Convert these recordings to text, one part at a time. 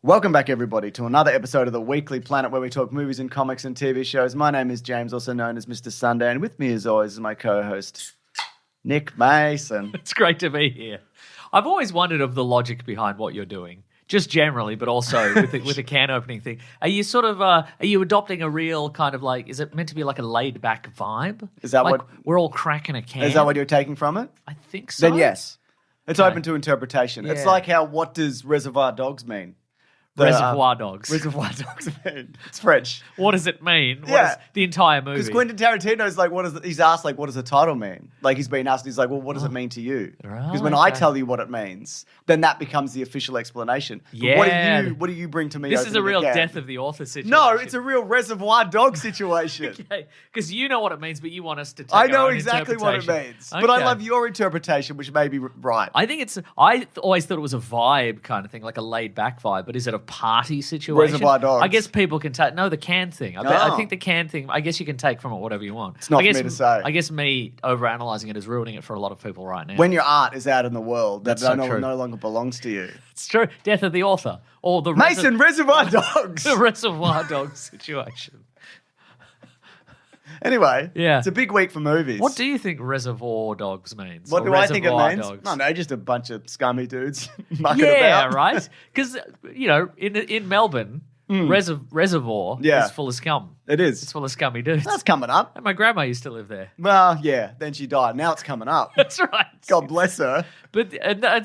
Welcome back, everybody, to another episode of the Weekly Planet where we talk movies and comics and TV shows. My name is James, also known as Mr. Sunday, and with me, as always, is my co-host, Nick Mason. It's great to be here. I've always wondered of the logic behind what you're doing, just generally, but also with the can opening thing. Are you sort of, are you adopting a real kind of like, is it meant to be like a laid-back vibe? Is that like what... we're all cracking a can? Is that what you're taking from it? I think so. Then yes. It's Okay. open to interpretation. Yeah. It's like how, what does Reservoir Dogs mean? Reservoir Dogs. Reservoir Dogs mean. It's French. What does it mean? What Yeah. is the entire movie? Because Quentin Tarantino's like, he's asked, like, what does the title mean? Like, he's been asked, he's like, well, what does it mean to you? Because when I tell you what it means, then that becomes the official explanation. But Yeah. what do you bring to me? This is a opening real the can? death of the author situation. No, it's a real Reservoir Dog situation. Okay, because you know what it means, but you want us to take I our know own exactly what it interpretation. means. But I Okay. love your interpretation, which may be right. I think I always thought it was a vibe kind of thing, like a laid-back vibe. But is it a party situation? Reservoir Dogs. I guess people can take the can thing. I think the can thing. I guess you can take from it whatever you want. It's not I guess, for me to say. I guess me overanalyzing it is ruining it for a lot of people right now. When your art is out in the world, that That's so no true. longer belongs to you. It's true, death of the author or the Mason, Reservoir Dogs. the Reservoir Dogs situation. Anyway, Yeah. it's a big week for movies. What do you think Reservoir Dogs means? What Or do I think it Reservoir means? Dogs? No, just a bunch of scummy dudes mucking Yeah, about. right. Because in Melbourne, Reservoir Yeah. is full of scum. It is. It's full of scummy dudes. That's coming up. And my grandma used to live there. Well, yeah, then she died. Now it's coming up. That's right. God bless her. But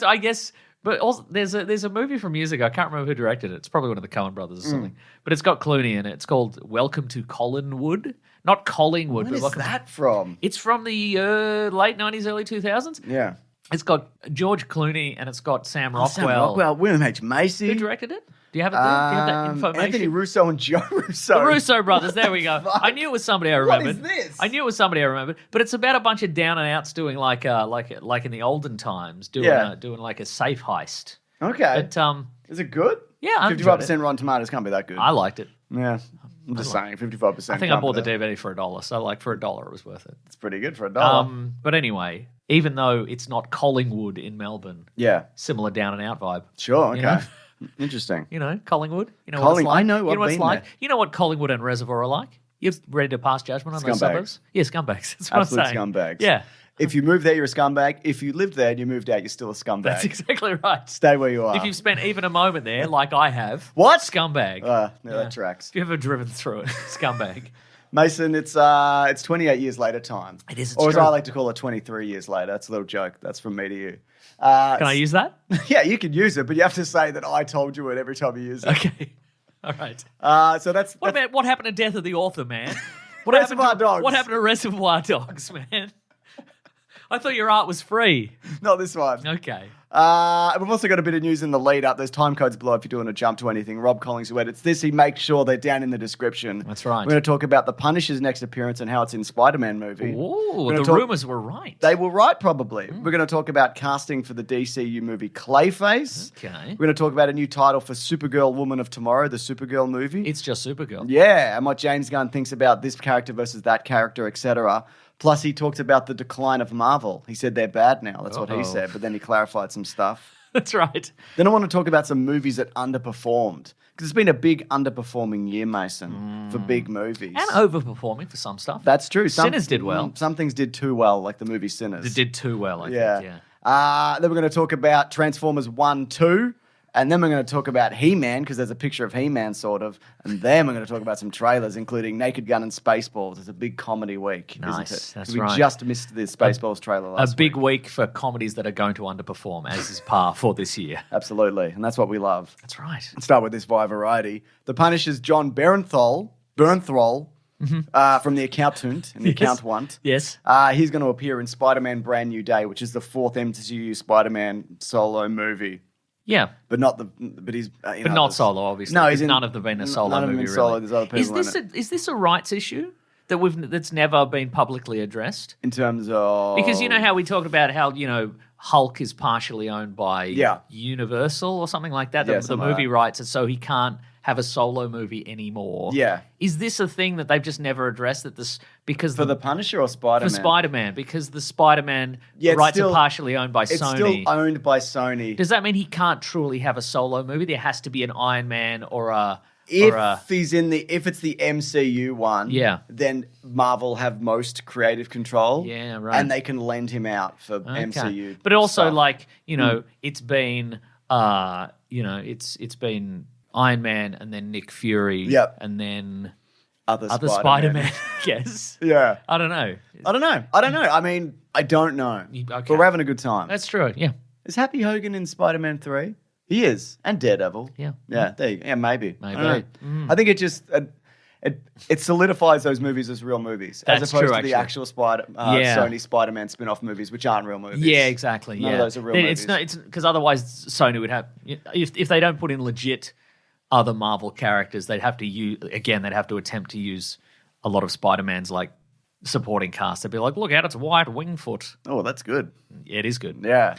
I guess, but also there's a movie from years ago. I can't remember who directed it. It's probably one of the Coen brothers or something. But it's got Clooney in it. It's called Welcome to Collinwood. Not Collingwood, What but is Welcome that from? It's from the late 90s, early 2000s. Yeah. It's got George Clooney and it's got Sam Rockwell. Sam Rockwell, William H. Macy. Who directed it? Do you have it there? Do you have that information? Anthony Russo and Joe Russo. The Russo brothers. There we go. I knew it was somebody I remembered. What is this? I knew it was somebody I remembered. But it's about a bunch of down and outs doing like in the olden times, doing like a safe heist. Okay. But Is it good? yeah, I enjoyed 55% Rotten Tomatoes can't be that good. I liked it. Yeah. I'm just saying, 55%. I think I bought the DVD for $1, so like for $1 it was worth it. It's pretty good for $1. But anyway, even though it's not Collingwood in Melbourne, Yeah. similar down and out vibe. Sure. Okay. You know? Interesting. You know, Collingwood. You know what it's like. I know. You know what I've it's been like. there. You know what Collingwood and Reservoir are like. You're ready to pass judgment on those Scumbags. suburbs? Yeah, scumbags. That's what Absolute I'm saying. scumbags. Yeah, If you moved there, you're a scumbag. If you lived there and you moved out, you're still a scumbag. that's exactly right. Stay where you are. If you've spent even a moment there, like I have, What? scumbag? Yeah, that tracks. If you've ever driven through it, scumbag. Mason, it's 28 years later time. It is, it's Or as true. I like to call it, 23 years later. That's a little joke. That's from me to you. Can I use that? Yeah, you can use it, but you have to say that I told you it every time you use it. Okay. All right. So that's What happened to Death of the Author, man? Reservoir Dogs. What happened to Reservoir Dogs, man? I thought your art was free. not this one. Okay. We've also got a bit of news in the lead up. There's time codes below if you're doing a jump to anything. Rob Collins, who edits this, he makes sure they're down in the description. That's right. We're going to talk about the Punisher's next appearance and how it's in Spider-Man movie. Ooh, the rumors were right. They were right, probably. We're going to talk about casting for the DCU movie Clayface. Okay. We're going to talk about a new title for Supergirl, Woman of Tomorrow, the Supergirl movie. It's just Supergirl. Yeah, and what James Gunn thinks about this character versus that character, etc. Plus, he talked about the decline of Marvel. He said they're bad now. That's what he said. But then he clarified some stuff. That's right. Then I want to talk about some movies that underperformed. Because it's been a big underperforming year, Mason, for big movies. And overperforming for some stuff. That's true. Sinners did well. Some things did too well, like the movie Sinners. It did too well, I think. Yeah. Yeah. Then we're going to talk about Transformers 1, 2. And then we're going to talk about He-Man, because there's a picture of He-Man, sort of. And then we're going to talk about some trailers, including Naked Gun and Spaceballs. It's a big comedy week, Nice, isn't it? that's 'Cause we right. just missed the Spaceballs trailer last A big week. week for comedies that are going to underperform, as is par for this year. Absolutely. And that's what we love. That's right. Let's start with this via variety. The Punisher's John Bernthal from The Accountant and The Yes. Accountant. Yes. He's going to appear in Spider-Man Brand New Day, which is the fourth MCU Spider-Man solo movie. Yeah. But he's But not solo, obviously. No, he's in, none of them been a solo none of them movie, been solo. really. There's other people in it. Is this a rights issue that's never been publicly addressed? In terms of... Because you know how we talked about how, Hulk is partially owned by Yeah. Universal or something like that? Yeah, The something like movie that. rights, and so he can't have a solo movie anymore. Yeah. Is this a thing that they've just never addressed because For the Punisher or Spider-Man? For Spider-Man, because the Spider-Man Yeah, rights still- are partially owned by It's Sony. still owned by Sony. Does that mean he can't truly have a solo movie? There has to be an Iron Man or a If it's the MCU one, Yeah. then Marvel have most creative control. Yeah, right. And they can lend him out for Okay. MCU. But also, stuff. like, it's been, it's been Iron Man and then Nick Fury. Yep. And then other Spider-Man, I guess. Yeah. I don't know. I don't know. I mean, I don't know. Okay. But we're having a good time. That's true, yeah. Is Happy Hogan in Spider-Man 3? He is. And Daredevil. Yeah. Yeah, there you go. Yeah, maybe. Maybe. I don't know. I think it just... It solidifies those movies as real movies, That's as opposed true, to actually. the actual Sony Spider-Man spin-off movies, which aren't real movies. Yeah, exactly. None yeah. of those are real It's movies. It's because otherwise Sony would have, if they don't put in legit other Marvel characters, they'd have to attempt to use a lot of Spider-Man's like supporting cast. They'd be like, look out, it's White Wingfoot. Oh, that's good. Yeah, it is good. Yeah.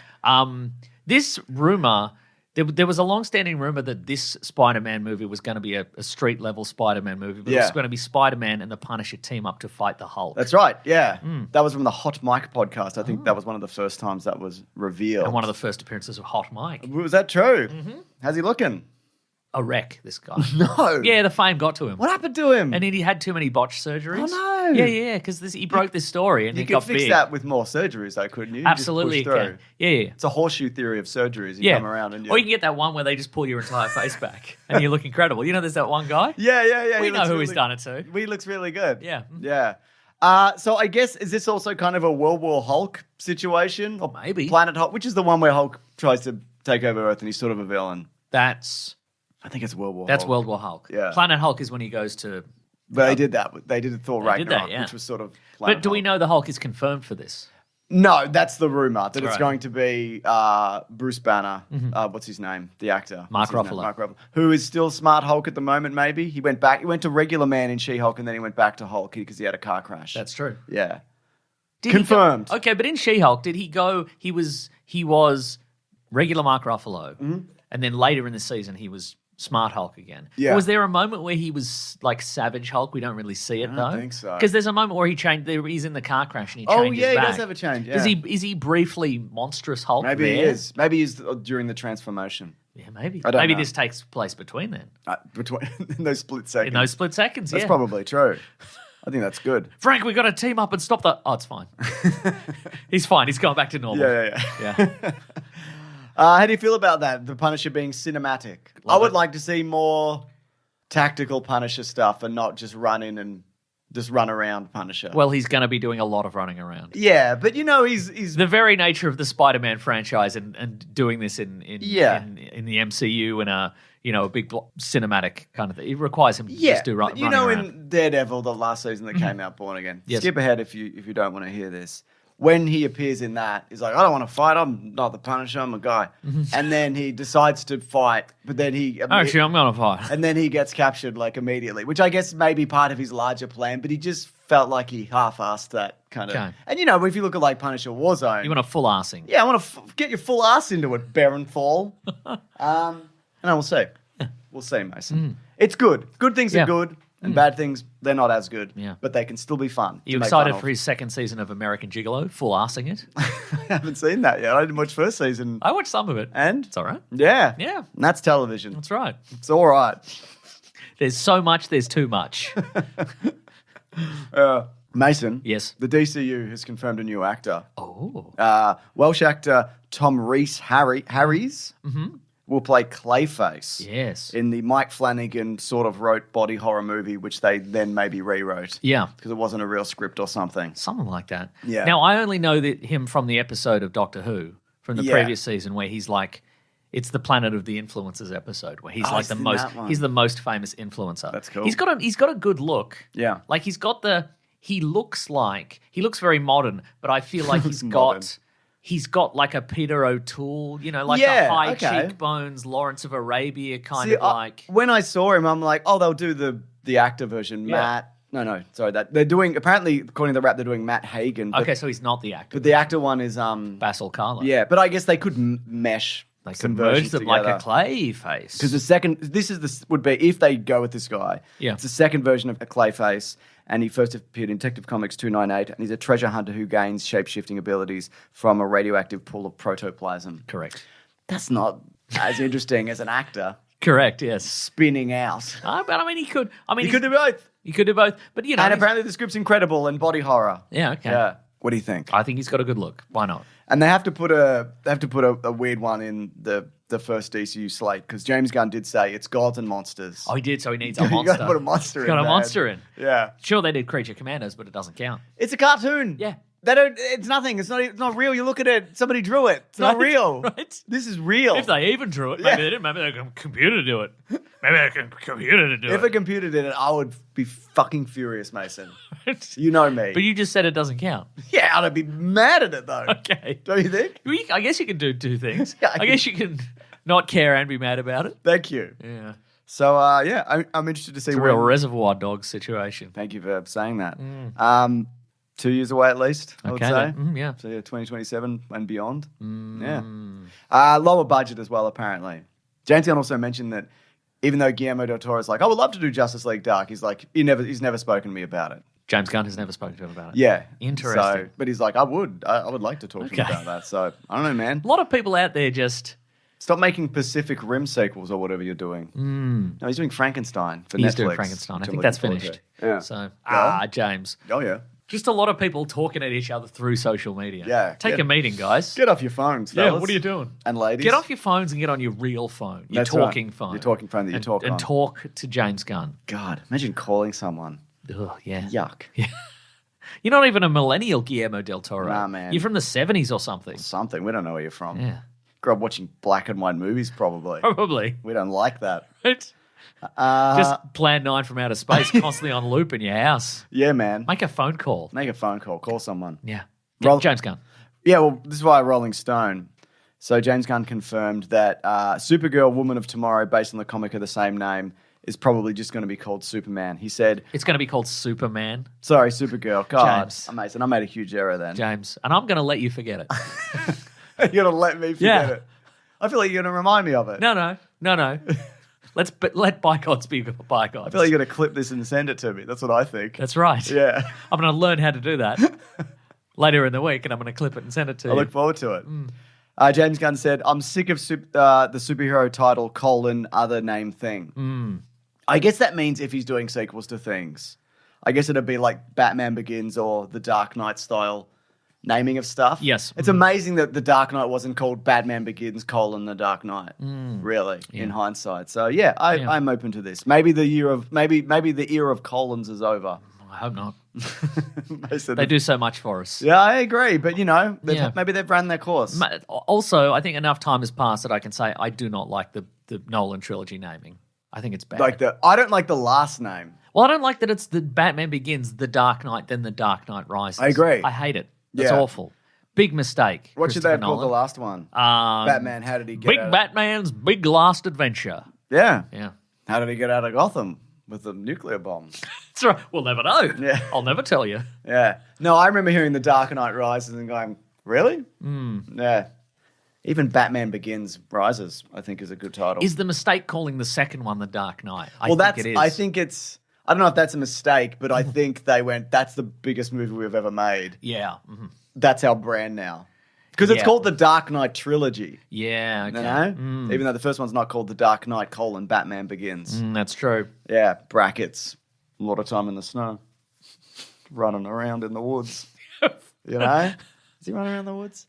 This rumor, there was a long-standing rumor that this Spider-Man movie was going to be a street-level Spider-Man movie, but it was Yeah. going to be Spider-Man and the Punisher team up to fight the Hulk. That's right. Yeah. That was from the Hot Mic podcast. I think that was one of the first times that was revealed. and one of the first appearances of Hot Mike. Was that true? How's he looking? A wreck, this guy. No. Yeah, the fame got to him. What happened to him? And he had too many botched surgeries. Oh, no. Yeah, because he broke this story and you it could got fix big. that with more surgeries, though, couldn't you? Absolutely, You you just push can. through. Yeah. It's a horseshoe theory of surgeries. You Yeah. come around and Or you can get that one where they just pull your entire face back and you look incredible. You know, there's that one guy. Yeah. We he know looks who he's really- done it to. He looks really good. Yeah. Yeah. So I guess, is this also kind of a World War Hulk situation? Or Maybe. Planet Hulk, which is the one where Hulk tries to take over Earth and he's sort of a villain. That's I think it's World War That's Hulk. World War Hulk. Yeah. Planet Hulk is when he goes to... But they did that. They did Thor They did that, Ragnarok, yeah. which was sort of But Planet do we Hulk. know the Hulk is confirmed for this? No, that's the rumor, that it's Right. going to be Bruce Banner. What's his name? The actor. Mark What's his name? Ruffalo. Mark Ruffalo. Who is still Smart Hulk at the moment, maybe. He went to regular man in She-Hulk and then he went back to Hulk because he had a car crash. That's true. Yeah. Did he Confirmed. go- okay, but in She-Hulk, did he go... He was regular Mark Ruffalo. And then later in the season, he was Smart Hulk again. Yeah. Was there a moment where he was like Savage Hulk? We don't really see it, though. I don't think so. Because there's a moment where he's in the car crash and he Oh, changes yeah, he back. does have a change, yeah. Is he briefly Monstrous Hulk Maybe there? he is. Maybe he's during the transformation. Yeah, maybe. I don't Maybe know. this takes place between then. Between in those split seconds. In those split seconds, That's yeah. probably true. I think that's good. Frank, we got to team up and stop the... Oh, it's fine. He's fine. He's going back to normal. Yeah. Yeah. How do you feel about that? The Punisher being cinematic. I would it. like to see more tactical Punisher stuff and not just run in and just run around Punisher. Well, he's going to be doing a lot of running around. yeah, but he's The very nature of the Spider-Man franchise and doing this in Yeah. in the MCU and a big cinematic kind of thing, it requires him to yeah. just do But running around. in Daredevil, the last season that came out, Born Again. Yes. Skip ahead if you don't want to hear this. When he appears in that, he's like, I don't want to fight. I'm not the Punisher. I'm a guy. And then he decides to fight, but then Actually, I'm going to fight. and then he gets captured like immediately, which I guess may be part of his larger plan, but he just felt like he half-assed that kind of. Okay. And if you look at like Punisher Warzone, You want a full arsing. yeah, I want to get your full ass into it, Bernthal. And we'll see. We'll see, Mason. It's good. Good things Yeah. are good, and bad things, they're not as good. Yeah. But they can still be fun. Are you to make excited fun of. for his second season of American Gigolo? Full arsing it? I haven't seen that yet. I didn't watch first season. I watched some of it. And? It's all right. Yeah. Yeah. And that's television. That's right. It's all right. There's so much, there's too much. Mason. Yes. The DCU has confirmed a new actor. Oh. Welsh actor Rhys Harries will play Clayface Yes. in the Mike Flanagan sort of wrote body horror movie, which they then maybe rewrote. Yeah. Because it wasn't a real script or something. Something like that. Yeah. Now, I only know him from the episode of Doctor Who, from the Yeah. previous season, where he's like, it's the Planet of the Influencers episode, where he's like he's in that one. he's the most famous influencer. That's cool. He's got a good look. Yeah. Like he looks very modern, but I feel like Modern. he's got like a Peter O'Toole, like Yeah, the high okay. cheekbones, Lawrence of Arabia kind See, of like. when I saw him, I'm like, oh, they'll do the actor version, Yeah. Matt. No, sorry, that they're doing. Apparently, according to the rap, they're doing Matt Hagen. But, Okay, so he's not the actor. but the actor one is Basil Karlo. Yeah, but I guess they could mesh They some could merge versions them like a together. Clayface. Because the second, would be if they go with this guy. Yeah. It's the second version of a Clayface, and he first appeared in Detective Comics 298, and he's a treasure hunter who gains shape-shifting abilities from a radioactive pool of protoplasm. Correct. That's not as interesting as an actor Correct, yes. spinning out. But I mean, he could. I mean, He could do both. He could do both. But, you know. And apparently the script's incredible and body horror. Yeah, okay. Yeah. What do you think? I think he's got a good look. Why not? And they have to put a weird one in the first DCU slate because James Gunn did say it's gods and monsters. Oh, he did, so he needs a You monster. got to put a monster in. Got a man. monster in. Yeah. Sure, they did Creature Commandos, but it doesn't count. It's a cartoon. Yeah. They don't. It's nothing. It's not real. You look at it. Somebody drew it. It's not Right, real. right. This is real. If they even drew it, maybe they didn't. Maybe they got a computer to do it. Maybe they got a computer to do If it. a computer did it, I would be fucking furious, Mason. You know me. But you just said it doesn't count. Yeah, I'd be mad at it though. Okay. Don't you think? I guess you can do two things. Yeah, I guess you can not care and be mad about it. Thank you. Yeah. So yeah, I'm interested to see It's a where. real Reservoir Dogs situation. Thank you for saying that. 2 years away at least, I would Okay, say. then. Yeah. So yeah, 2027 and beyond. Yeah. Lower budget as well, apparently. James Gunn also mentioned that even though Guillermo del Toro is like, I would love to do Justice League Dark, he's like, he's never spoken to me about it. James Gunn has never spoken to him about it. Yeah. Interesting. So, but he's like, I would like to talk to you Okay. about that. So I don't know, man. A lot of people out there just... Stop making Pacific Rim sequels or whatever you're doing. No, he's doing Frankenstein for Netflix. He's doing Frankenstein. I which I'm think that's looking forward finished. to. Yeah. So, James. Oh yeah. Just a lot of people talking at each other through social media. Yeah, Take yeah. a meeting, guys. Get off your phones, Yeah, fellas. what are you doing? And ladies. Get off your phones and get on your real phone. Your That's right. talking phone. Your talking phone that you and, talk on. And talk to James Gunn. God, imagine calling someone. Ugh, yeah. Yuck. You're not even a millennial Guillermo del Toro. Nah, man. You're from the 70s or something. Something. We don't know where you're from. Yeah. Grew up watching black and white movies, probably. Probably. We don't like that. Right? Just Plan 9 from outer space constantly on loop in your house. Yeah, man. Make a phone call. Make a phone call. Call someone. Yeah. Roll- James Gunn. Yeah, well, this is why Rolling Stone. So James Gunn confirmed that Supergirl, Woman of Tomorrow, based on the comic of the same name, is probably just going to be called Superman. He said, It's going to be called Superman, sorry, Supergirl. God, James. amazing. I made a huge error then. James. And I'm going to let you forget it. You're going to let me forget Yeah. it. I feel like you're going to remind me of it. No. Let bygones be bygones. I feel like you're going to clip this and send it to me. That's what I think. That's right. Yeah. I'm going to learn how to do that later in the week, and I'm going to clip it and send it to I you. look forward to it. James Gunn said, I'm sick of the superhero title, other name thing. I guess that means if he's doing sequels to things. I guess it'd be like Batman Begins or the Dark Knight style naming of stuff. Yes. It's amazing that the Dark Knight wasn't called Batman Begins, the Dark Knight, really, in hindsight. So yeah, I'm open to this. Maybe the year of, maybe the era of Collins is over. I hope not. Mason, They do so much for us. Yeah, I agree. But, Yeah. maybe they've run their course. Also, I think enough time has passed that I can say I do not like the Nolan trilogy naming. I think it's bad. I don't like the last name. Well, I don't like that it's the Batman Begins, The Dark Knight, then The Dark Knight Rises. I agree. I hate it. That's Yeah. awful. Big mistake. What should they have called the Nolan. last one? Batman, how did he get Big out? Batman's Big Last Adventure. Yeah. Yeah. How did he get out of Gotham with the nuclear bomb? That's right. We'll never know. Yeah. I'll never tell you. Yeah. No, I remember hearing The Dark Knight Rises and going, really? Yeah. Even Batman Begins Rises, I think, is a good title. Is the mistake calling the second one The Dark Knight? I think it is. I don't know if that's a mistake, but I think they went, that's the biggest movie we've ever made. Yeah. Mm-hmm. That's our brand now. Because it's Yeah. called the Dark Knight Trilogy. Yeah. Okay. You know? Even though the first one's not called the Dark Knight, Batman Begins. That's true. Yeah, brackets. A lot of time in the snow. Running around in the woods. You know? Is he running around the woods?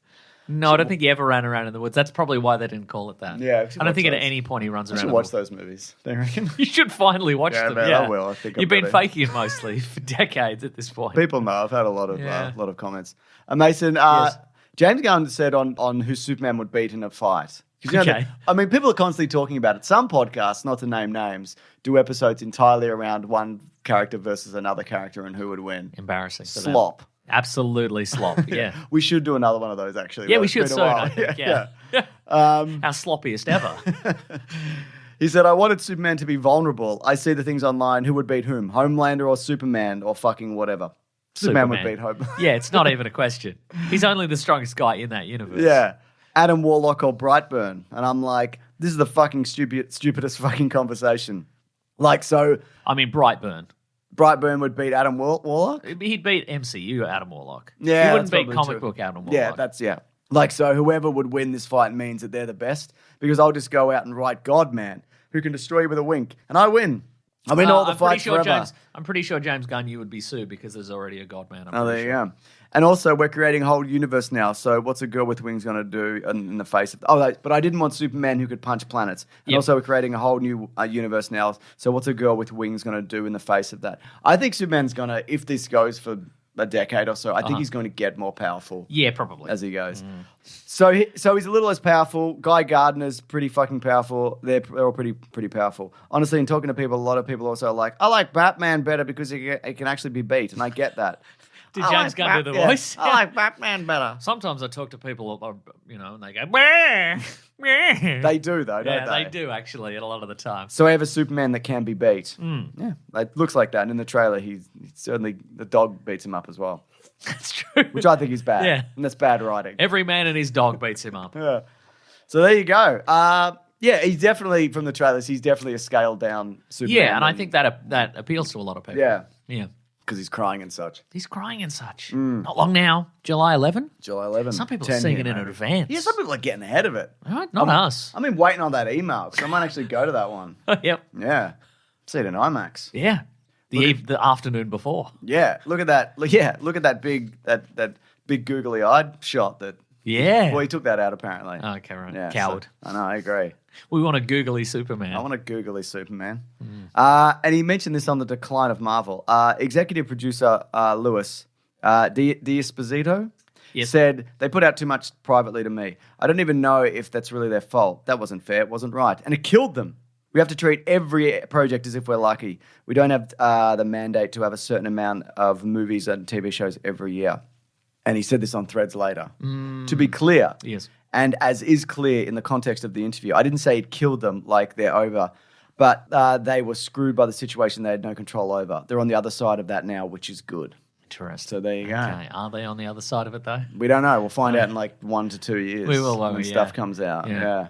No, I don't think he ever ran around in the woods. That's probably why they didn't call it that. Yeah, I don't think at those. any point he runs I around. should in watch the woods. those movies. Don't you reckon? You should finally watch Yeah, them. man, yeah, I will. I think I'm You've been ready. faking it mostly for decades at this point. People know. I've had a lot of Yeah. comments. Mason, Yes. James Gunn said on who Superman would beat in a fight. 'Cause, Okay. People are constantly talking about it. Some podcasts, not to name names, do episodes entirely around one character versus another character and who would win. Embarrassing. for them. Slop. Absolutely slop. Yeah. We should do another one of those, actually. Yeah, we It's been should a soon, while. I think. Yeah. Yeah. Our sloppiest ever. He said, I wanted Superman to be vulnerable. I see the things online. Who would beat whom? Homelander or Superman or fucking whatever? Superman would beat Homelander. Yeah, it's not even a question. He's only the strongest guy in that universe. Yeah. Adam Warlock or Brightburn. And I'm like, this is the fucking stupidest fucking conversation. Like, so... I mean, Brightburn. Brightburn would beat Adam Warlock? He'd beat MCU Adam Warlock. Yeah, he wouldn't that's beat probably comic true. book Adam Warlock. Yeah. Like, so whoever would win this fight means that they're the best because I'll just go out and write God-Man, who can destroy you with a wink, and I win. I win all the fights forever. I'm pretty sure James Gunn, you would be sued because there's already a God-Man. There you go. And also, we're creating a whole universe now. So, what's a girl with wings going to do in the face of... but I didn't want Superman who could punch planets. And also, we're creating a whole new universe now. So, what's a girl with wings going to do in the face of that? I think Superman's going to, if this goes for a decade or so, I think he's going to get more powerful. Yeah, probably. As he goes. So he's a little less powerful. Guy Gardner's pretty fucking powerful. They're all pretty powerful. Honestly, in talking to people, a lot of people also are like, I like Batman better because he can actually be beat. And I get that. Did James Gunn do the voice? I like Batman better. Sometimes I talk to people, and they go, "Meh, meh." They do, though, don't they? Yeah, they do, actually, a lot of the time. So we have a Superman that can be beat. Yeah, it looks like that. And in the trailer, he's certainly, the dog beats him up as well. That's true. Which I think is bad. Yeah. And that's bad writing. Every man and his dog beats him up. Yeah. So there you go. He's definitely, from the trailers, he's definitely a scaled-down Superman. Yeah, and I think that appeals to a lot of people. Yeah. Yeah. Because he's crying and such. He's crying and such. Not long now. July 11? July 11. Some people are seeing it in advance. Yeah, some people are getting ahead of it. Right? Not us. I've been waiting on that email because I might actually go to that one. Yep. Yeah. See it in IMAX. Yeah. The afternoon before. Yeah. Look at that. Look at that big big googly-eyed shot that... Yeah. Well, he took that out apparently. Okay, right. Yeah, Coward. So, I know, I agree. We want a googly Superman. I want a googly Superman. And he mentioned this on the decline of Marvel. Executive producer Lewis D'Esposito said, they put out too much privately to me. I don't even know if that's really their fault. That wasn't fair. It wasn't right. And it killed them. We have to treat every project as if we're lucky. We don't have the mandate to have a certain amount of movies and TV shows every year. And he said this on Threads later. To be clear, yes, and as is clear in the context of the interview, I didn't say it killed them like they're over, but they were screwed by the situation they had no control over. They're on the other side of that now, which is good. Interesting. So there you go. Okay. Are they on the other side of it, though? We don't know. We'll find out in like 1 to 2 years. We will, when stuff comes out. Yeah.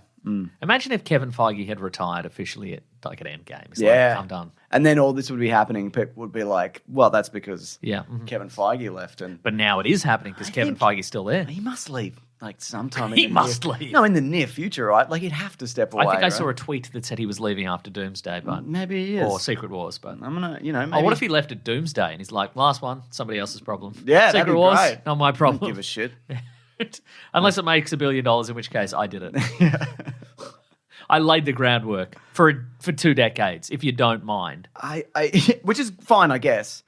Imagine if Kevin Feige had retired officially at Endgame. He's like, I'm done. And then all this would be happening. People would be like, well, that's because Kevin Feige left. But now it is happening because Kevin Feige's still there. He must leave like sometime. He must leave. No, in the near future, right? Like he'd have to step away. I think I saw a tweet that said he was leaving after Doomsday, but maybe he is. Or Secret Wars. But I'm gonna, maybe... what if he left at Doomsday and he's like, last one, somebody else's problem. Yeah, Secret Wars, not my problem. Don't give a shit. Unless it makes $1 billion, in which case I did it. I laid the groundwork for 2 decades, if you don't mind. Which is fine, I guess.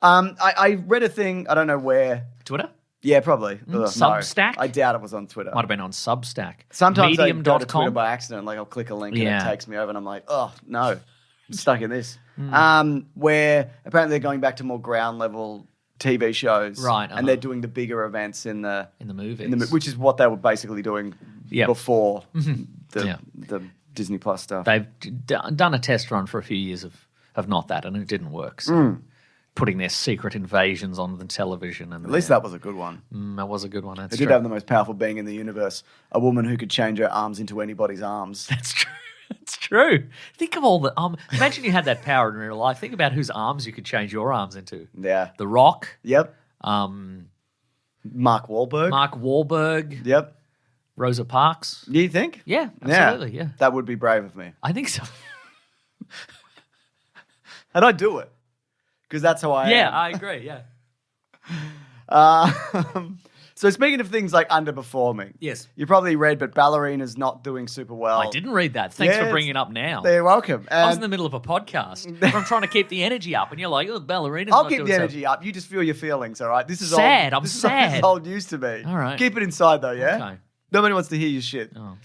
I read a thing, I don't know where. Twitter? Yeah, probably. Substack? No, I doubt it was on Twitter. Might have been on Substack. Sometimes I go to Medium.com? Twitter by accident, like I'll click a link and it takes me over and I'm like, oh, no, I'm stuck in this. Where apparently they're going back to more ground level TV shows. Right. And they're doing the bigger events in the movies. which is what they were basically doing before the Disney Plus stuff. They've done a test run for a few years of not that, and it didn't work. So putting their secret invasions on the television. And at least that was a good one. That was a good one. That's true. They did have the most powerful being in the universe, a woman who could change her arms into anybody's arms. That's true. It's true. Think of all the imagine you had that power in real life. Think about whose arms you could change your arms into. Yeah. The Rock. Yep. Mark Wahlberg. Yep. Rosa Parks. Do you think? Yeah, absolutely. Yeah. That would be brave of me. I think so. And I'd do it. Because that's how I am. Yeah, I agree. Yeah. So speaking of things like underperforming, yes, you probably read, but Ballerina's not doing super well. I didn't read that. Thanks for bringing it up now. You're welcome. I was in the middle of a podcast. I'm trying to keep the energy up, and you're like, "Oh, Ballerina's I'll not keep doing the energy up. You just feel your feelings, all right? This is sad. Old, I'm sad. This is old news to me. All right. Keep it inside though, yeah. Okay. Nobody wants to hear your shit. Oh.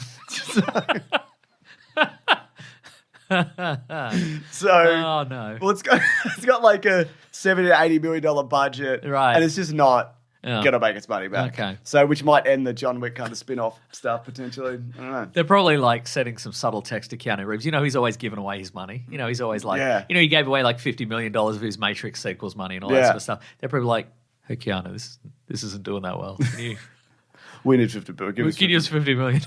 So, oh no. Well, it's got like a $70 to $80 million budget, right? And it's just not gonna make its money back. Okay. So, which might end the John Wick kind of spin-off stuff potentially. I don't know. They're probably like setting some subtle text to Keanu Reeves. He's always giving away his money. He's always like, he gave away like $50 million of his Matrix sequels money and all that sort of stuff. They're probably like, hey Keanu, this isn't doing that well. Can you We need 50 billion. Give We us could 50. use 50 million.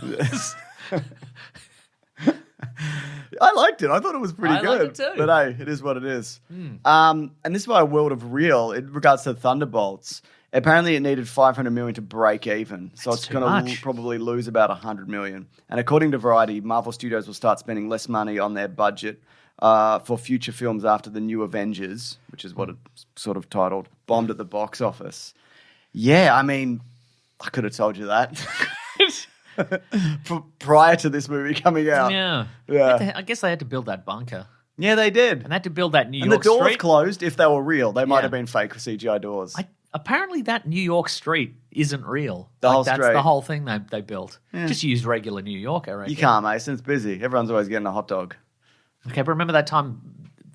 I liked it. I thought it was pretty I good. liked it too. But hey, it is what it is. And this is why a world of real in regards to Thunderbolts. Apparently, it needed 500 million to break even, so That's it's too going to much. probably lose about 100 million. And according to Variety, Marvel Studios will start spending less money on their budget for future films after the New Avengers, which is what it's sort of titled, bombed at the box office. Yeah, I mean, I could have told you that prior to this movie coming out. Yeah. Yeah. I guess they had to build that bunker. Yeah, they did. And they had to build that New And the York doors street. closed if they were real. They might Yeah. have been fake CGI doors. Apparently, that New York street isn't real. The whole that's street. the whole thing they built. Just used regular New York, I reckon. You can't, Mason. It's busy. Everyone's always getting a hot dog. Okay, but remember that time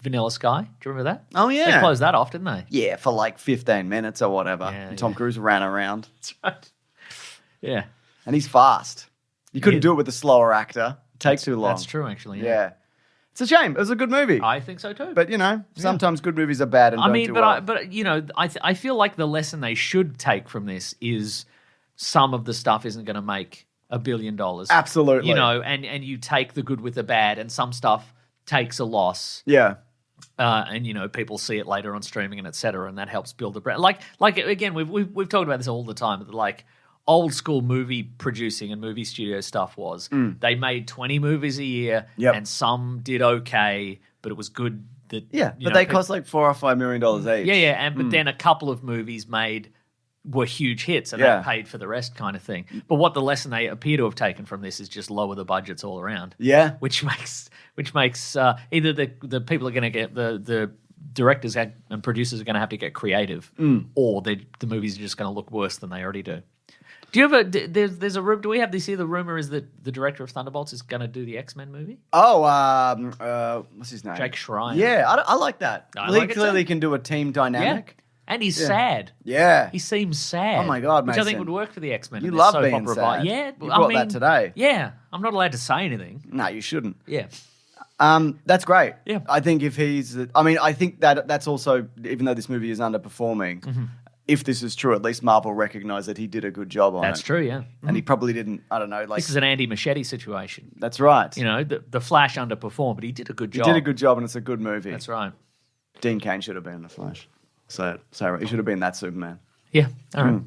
Vanilla Sky? Do you remember that? Oh, yeah. They closed that off, didn't they? Yeah, for like 15 minutes or whatever. Yeah, And Tom Cruise ran around. That's right. Yeah. And he's fast. You couldn't Yeah. do it with a slower actor. It takes too long. That's true, actually. Yeah. It's a shame. It was a good movie. I think so too. But, you know, sometimes good movies are bad and I don't mean, do but well. but you know, I feel like the lesson they should take from this is some of the stuff isn't going to make $1 billion. Absolutely. You know, and you take the good with the bad, and some stuff takes a loss. Yeah. And you know, people see it later on streaming and etc., and that helps build a brand. Like again, we've talked about this all the time. That like old school movie producing and movie studio stuff was they made 20 movies a year, Yep. and some did okay, but it was good. That Yeah. you But know, they people- cost like $4 or $5 million each. yeah, and but then a couple of movies made were huge hits, and Yeah. that paid for the rest, kind of thing. But what the lesson they appear to have taken from this is just lower the budgets all around. Yeah. Which makes either the people are going to get the directors and producers are going to have to get creative, or the movies are just going to look worse than they already do. Do you ever? There's a rumor. Do we have this here? The rumor is that the director of Thunderbolts is going to do the X-Men movie. Oh, what's his name? Jake Schreier. Yeah, I like that. I Well, like he it clearly too. can do a team Yeah, dynamic. and he's sad. Yeah. He seems sad. Oh my God, which I think Mason. would work for the X-Men. You and love their soap being opera sad. vibe. Yeah, You I brought mean, that today. Yeah, I'm not allowed to say anything. No, you shouldn't. Yeah, That's great. Yeah. I think if he's, I mean, I think that's also, even though this movie is underperforming, if this is true, at least Marvel recognize that he did a good job on it. that's true. Yeah, And he probably didn't, I don't know, like, this is an Andy Machete situation. that's right. You know, the Flash underperformed, but he did a good He job. did a good job and it's a good movie. That's right. Dean Cain should have been in The Flash. Say it. He should have been that Superman. Yeah. All right.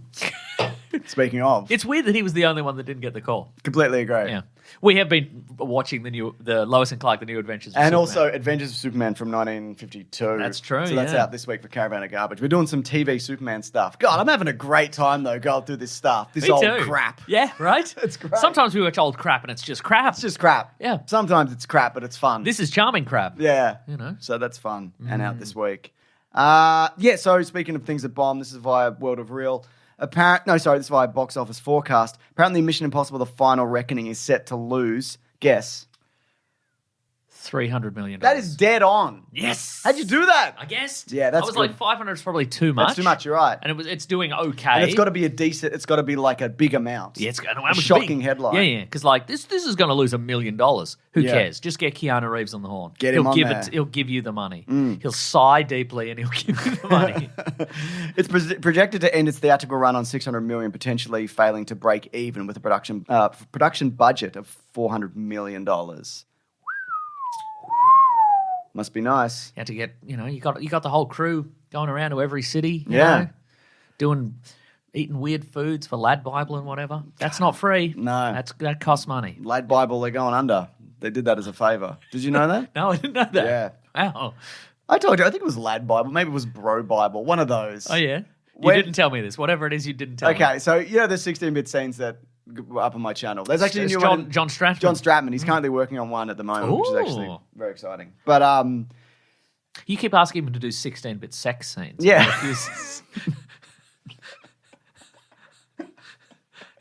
Speaking of, It's weird that he was the only one that didn't get the call. completely agree. Yeah, we have been watching the Lois and Clark, the New Adventures, of And Superman. also Adventures of Superman from 1952. That's true, So that's yeah. out this week for Caravan of Garbage. We're doing some TV Superman stuff. God, I'm having a great time though going through this stuff. This Me old too. crap. Yeah, right. It's great. Sometimes we watch old crap and it's just crap. It's just crap. Yeah. Sometimes it's crap, but it's fun. This is charming crap. Yeah. You know. So that's fun and out this week. Yeah, so speaking of things that bomb, this is via World of Real. This is via Box Office Forecast. Apparently Mission Impossible The Final Reckoning is set to lose, guess. $300 million. That is dead on. yes. How'd you do that? I guessed. Yeah, that's I was good. like 500 is probably too much. That's too much, you're right. And it's doing okay. And it's got to be it's got to be like a big amount. Yeah, it's got a shocking headline. Yeah. Because like this is going to lose $1 million. Who Yeah. cares? Just get Keanu Reeves on the horn. Get him he'll on give there. He'll give you the money. He'll sigh deeply and he'll give you the money. It's projected to end its theatrical run on $600 million, potentially failing to break even with a production budget of $400 million. Must be nice. You had to get, you got the whole crew going around to every city. you Yeah. know, eating weird foods for Lad Bible and whatever. That's not free. No. That costs money. Lad Bible, they're going under. They did that as a favor. Did you know that? No, I didn't know that. Yeah. Wow. I told you. I think it was Lad Bible. Maybe it was Bro Bible. One of those. Oh yeah. You When- didn't tell me this. Whatever it is, you didn't tell me. Okay, so there's 16-bit scenes that were up on my channel. There's actually a new John one. John Stratton. John Stratman. He's currently working on one at the moment, which is actually Ooh. very exciting. But You keep asking him to do 16-bit sex scenes. Yeah. He refuses.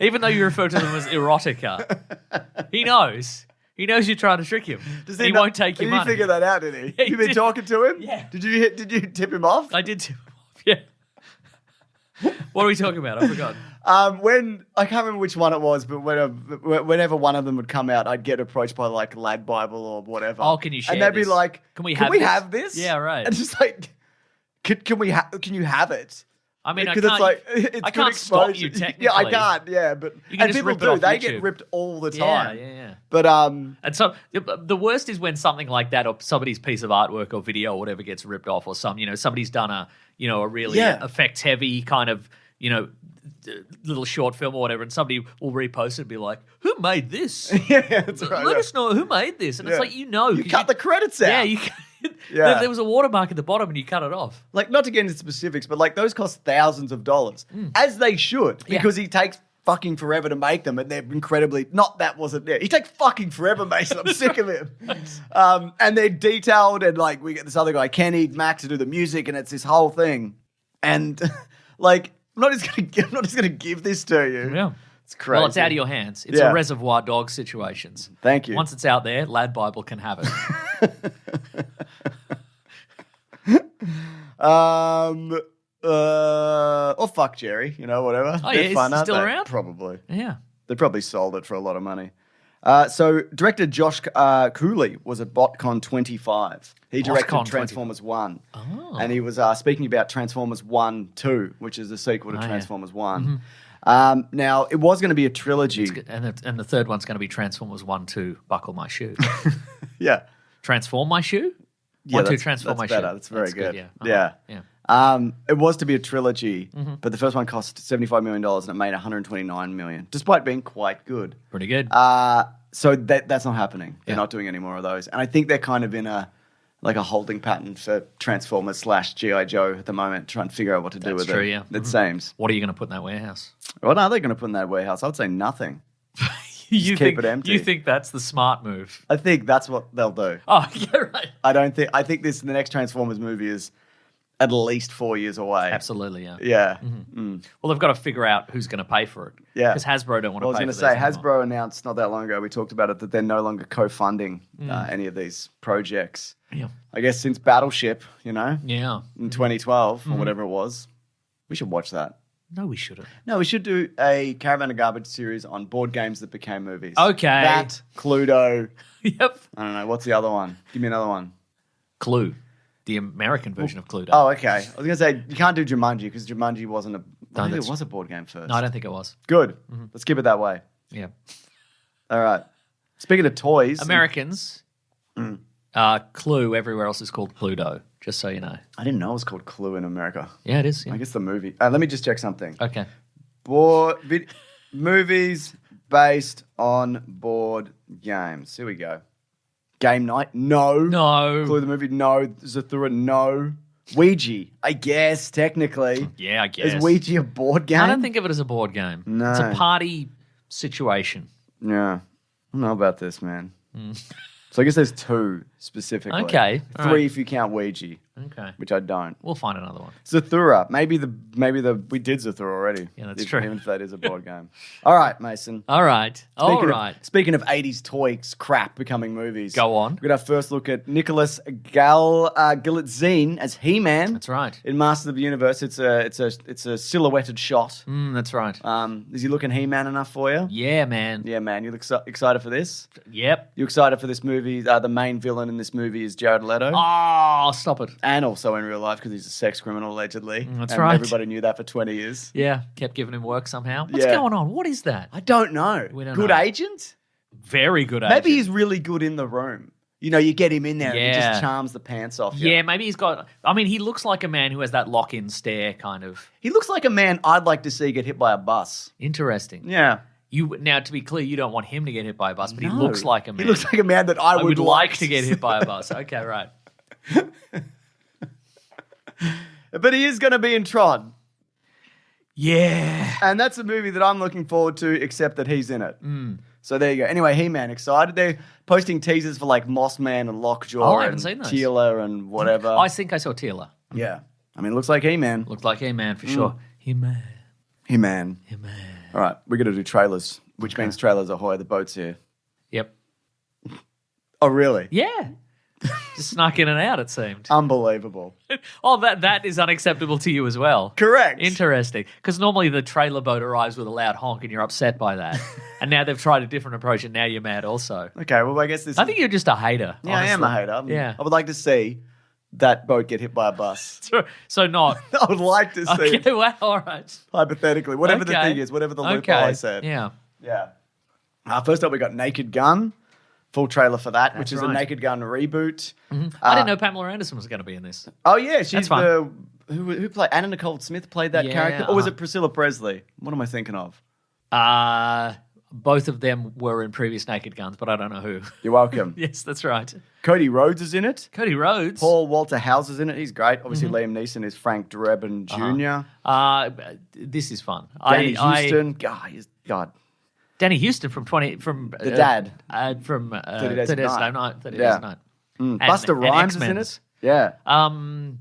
Even though you refer to them as erotica, he knows. He knows you're trying to trick him. He won't take your Did money. you figure that out, did he? Yeah, he You've been did. talking to him? Yeah. Did you tip him off? I did tip him off. Yeah. What are we talking about? I forgot. When I can't remember which one it was, but whenever one of them would come out, I'd get approached by like Lad Bible or whatever. Oh, can you share And they'd be this? like, Can we "Can have we this?" have this?" Yeah, right. And just like, can you have it? I mean, I because can't, it's I good can't stop exposure. you technically. Yeah, I can't. Yeah, but You can and just people rip it do. off They YouTube. get ripped all the Yeah, time. yeah. But And so the worst is when something like that, or somebody's piece of artwork or video or whatever gets ripped off, or somebody's done a really effects heavy kind of little short film or whatever, and somebody will repost it and be like, "Who made this? yeah, that's right. Let us know who made this." And it's like you 'cause cut the credits out. Yeah, Yeah. There was a watermark at the bottom and you cut it off. Like, not to get into specifics, but like those cost thousands of dollars, as they should, because he takes fucking forever to make them, and they're incredibly not that wasn't there. He takes fucking forever, Mason. I'm sick of him. And they're detailed, and like we get this other guy, Kenny Max, to do the music, and it's this whole thing. And like, I'm not just gonna give this to you. Yeah. It's crazy. Well, it's out of your hands. It's a Reservoir Dogs situations. Thank you. Once it's out there, Lad Bible can have it. Or fuck Jerry, whatever. Oh, yeah, They're fun, he's aren't still they? around? Probably. Yeah. They probably sold it for a lot of money. So director Josh Cooley was at BotCon 25. He directed BotCon Transformers 1. Oh. And he was speaking about Transformers 1 2, which is the sequel to Transformers 1. Mm-hmm. Now, it was going to be a trilogy. And the third one's going to be Transformers 1 2, Buckle My Shoe. Yeah. Transform My Shoe? Yeah, 1 2, that's Transform My better. Shoe. That's very good. Yeah. Yeah. It was to be a trilogy, but the first one cost $75 million and it made $129 million, despite being quite good. Pretty good. So that's not happening. They're not doing any more of those. And I think they're kind of in a holding pattern for Transformers / G.I. Joe at the moment, trying to figure out what to do with it. True, yeah. It seems. What are you going to put in that warehouse? What are they going to put in that warehouse? I would say nothing. You keep it empty. You think that's the smart move? I think that's what they'll do. Oh, yeah, right. I think the next Transformers movie is at least 4 years away. Absolutely, yeah. Yeah. Well, they've got to figure out who's going to pay for it. Yeah. Because Hasbro don't want to pay for it. I was going to say, Hasbro announced not that long ago, we talked about it, that they're no longer co-funding any of these projects. Yeah. I guess since Battleship, Yeah. in 2012 or whatever it was. We should watch that. No, we shouldn't. No, we should do a Caravan of Garbage series on board games that became movies. Okay. That, Cluedo. Yep. I don't know. What's the other one? Give me another one. Clue. The American version of Cluedo. Oh, okay. I was going to say, you can't do Jumanji because Jumanji wasn't I think it was a board game first. No, I don't think it was. Good. Let's keep it that way. Yeah. All right. Speaking of toys. Americans, Clue, everywhere else is called Cluedo, just so you know. I didn't know it was called Clue in America. Yeah, it is. Yeah. I guess the movie. Let me just check something. Okay. Movies based on board games. Here we go. Game Night? No. No. Clue the movie? No. Zathura? No. Ouija? I guess, technically. Yeah, I guess. Is Ouija a board game? I don't think of it as a board game. No. It's a party situation. Yeah. I don't know about this, man. So I guess there's two specifically. Okay. All Three right. if you count Ouija. Okay. Which I don't. We'll find another one. Zathura. Maybe we did Zathura already. Yeah, that's true. Even if that is a board game. All right, Mason. All right. Speaking of 80s toys crap becoming movies. Go on. We're going to first look at Nicholas Galitzine as He-Man. That's right. In Masters of the Universe. It's a silhouetted shot. That's right. Is he looking He-Man enough for you? Yeah, man. Yeah, man. You look excited for this? Yep. You excited for this movie? The main villain in this movie is Jared Leto. Oh, stop it. And also in real life because he's a sex criminal, allegedly. That's and right. Everybody knew that for 20 years. Yeah, kept giving him work somehow. What's Yeah. going on? What is that? I don't know. We don't good know. agent? Very good agent. Maybe he's really good in the room. You get him in there and he Yeah. just charms the pants off you. Yeah, maybe he's got... I mean, he looks like a man who has that lock-in stare kind of... He looks like a man I'd like to see get hit by a bus. Interesting. Yeah. Now, to be clear, you don't want him to get hit by a bus, but he No. looks like a man. He looks like a man that I would like to get hit by a bus. Okay, right. But he is going to be in Tron. Yeah. And that's a movie that I'm looking forward to, except that he's in it. So there you go. Anyway, He-Man, excited. They're posting teasers for like Mossman and Lockjaw Oh, I haven't and seen those. Teela and whatever. I think I saw Teela. Yeah. I mean, it looks like He-Man. Looked like He-Man for sure. He-Man. He-Man. He-Man. All right, we're going to do trailers, which means trailers ahoy, the boat's here. Yep. Oh, really? Yeah. Just snuck in and out, it seemed. Unbelievable. Oh, that is unacceptable to you as well. Correct. Interesting. Because normally the trailer boat arrives with a loud honk and you're upset by that. And now they've tried a different approach and now you're mad also. Okay, well, I guess this I think you're just a hater. Yeah, I am a honestly. hater. Yeah. I would like to see that boat get hit by a bus. So not. I would like to see. Okay, well, all right. Hypothetically, whatever the Okay. thing is, whatever the loophole I said. Yeah. Yeah. First up, we got Naked Gun. Full trailer for that, which is a right. Naked Gun reboot. I didn't know Pamela Anderson was going to be in this. Oh yeah, she's fun. who played Anna Nicole Smith played that character, or was it Priscilla Presley? What am I thinking of? Both of them were in previous Naked Guns, but I don't know who. You're welcome. Yes, that's right. Cody Rhodes is in it. Cody Rhodes. Paul Walter Hauser's in it. He's great. Obviously, Liam Neeson is Frank Drebin Jr. This is fun. Danny Houston. God. Danny Houston from The dad. From 30 Days of Night. 30 Days of Night. Buster Rhymes is in it. Yeah.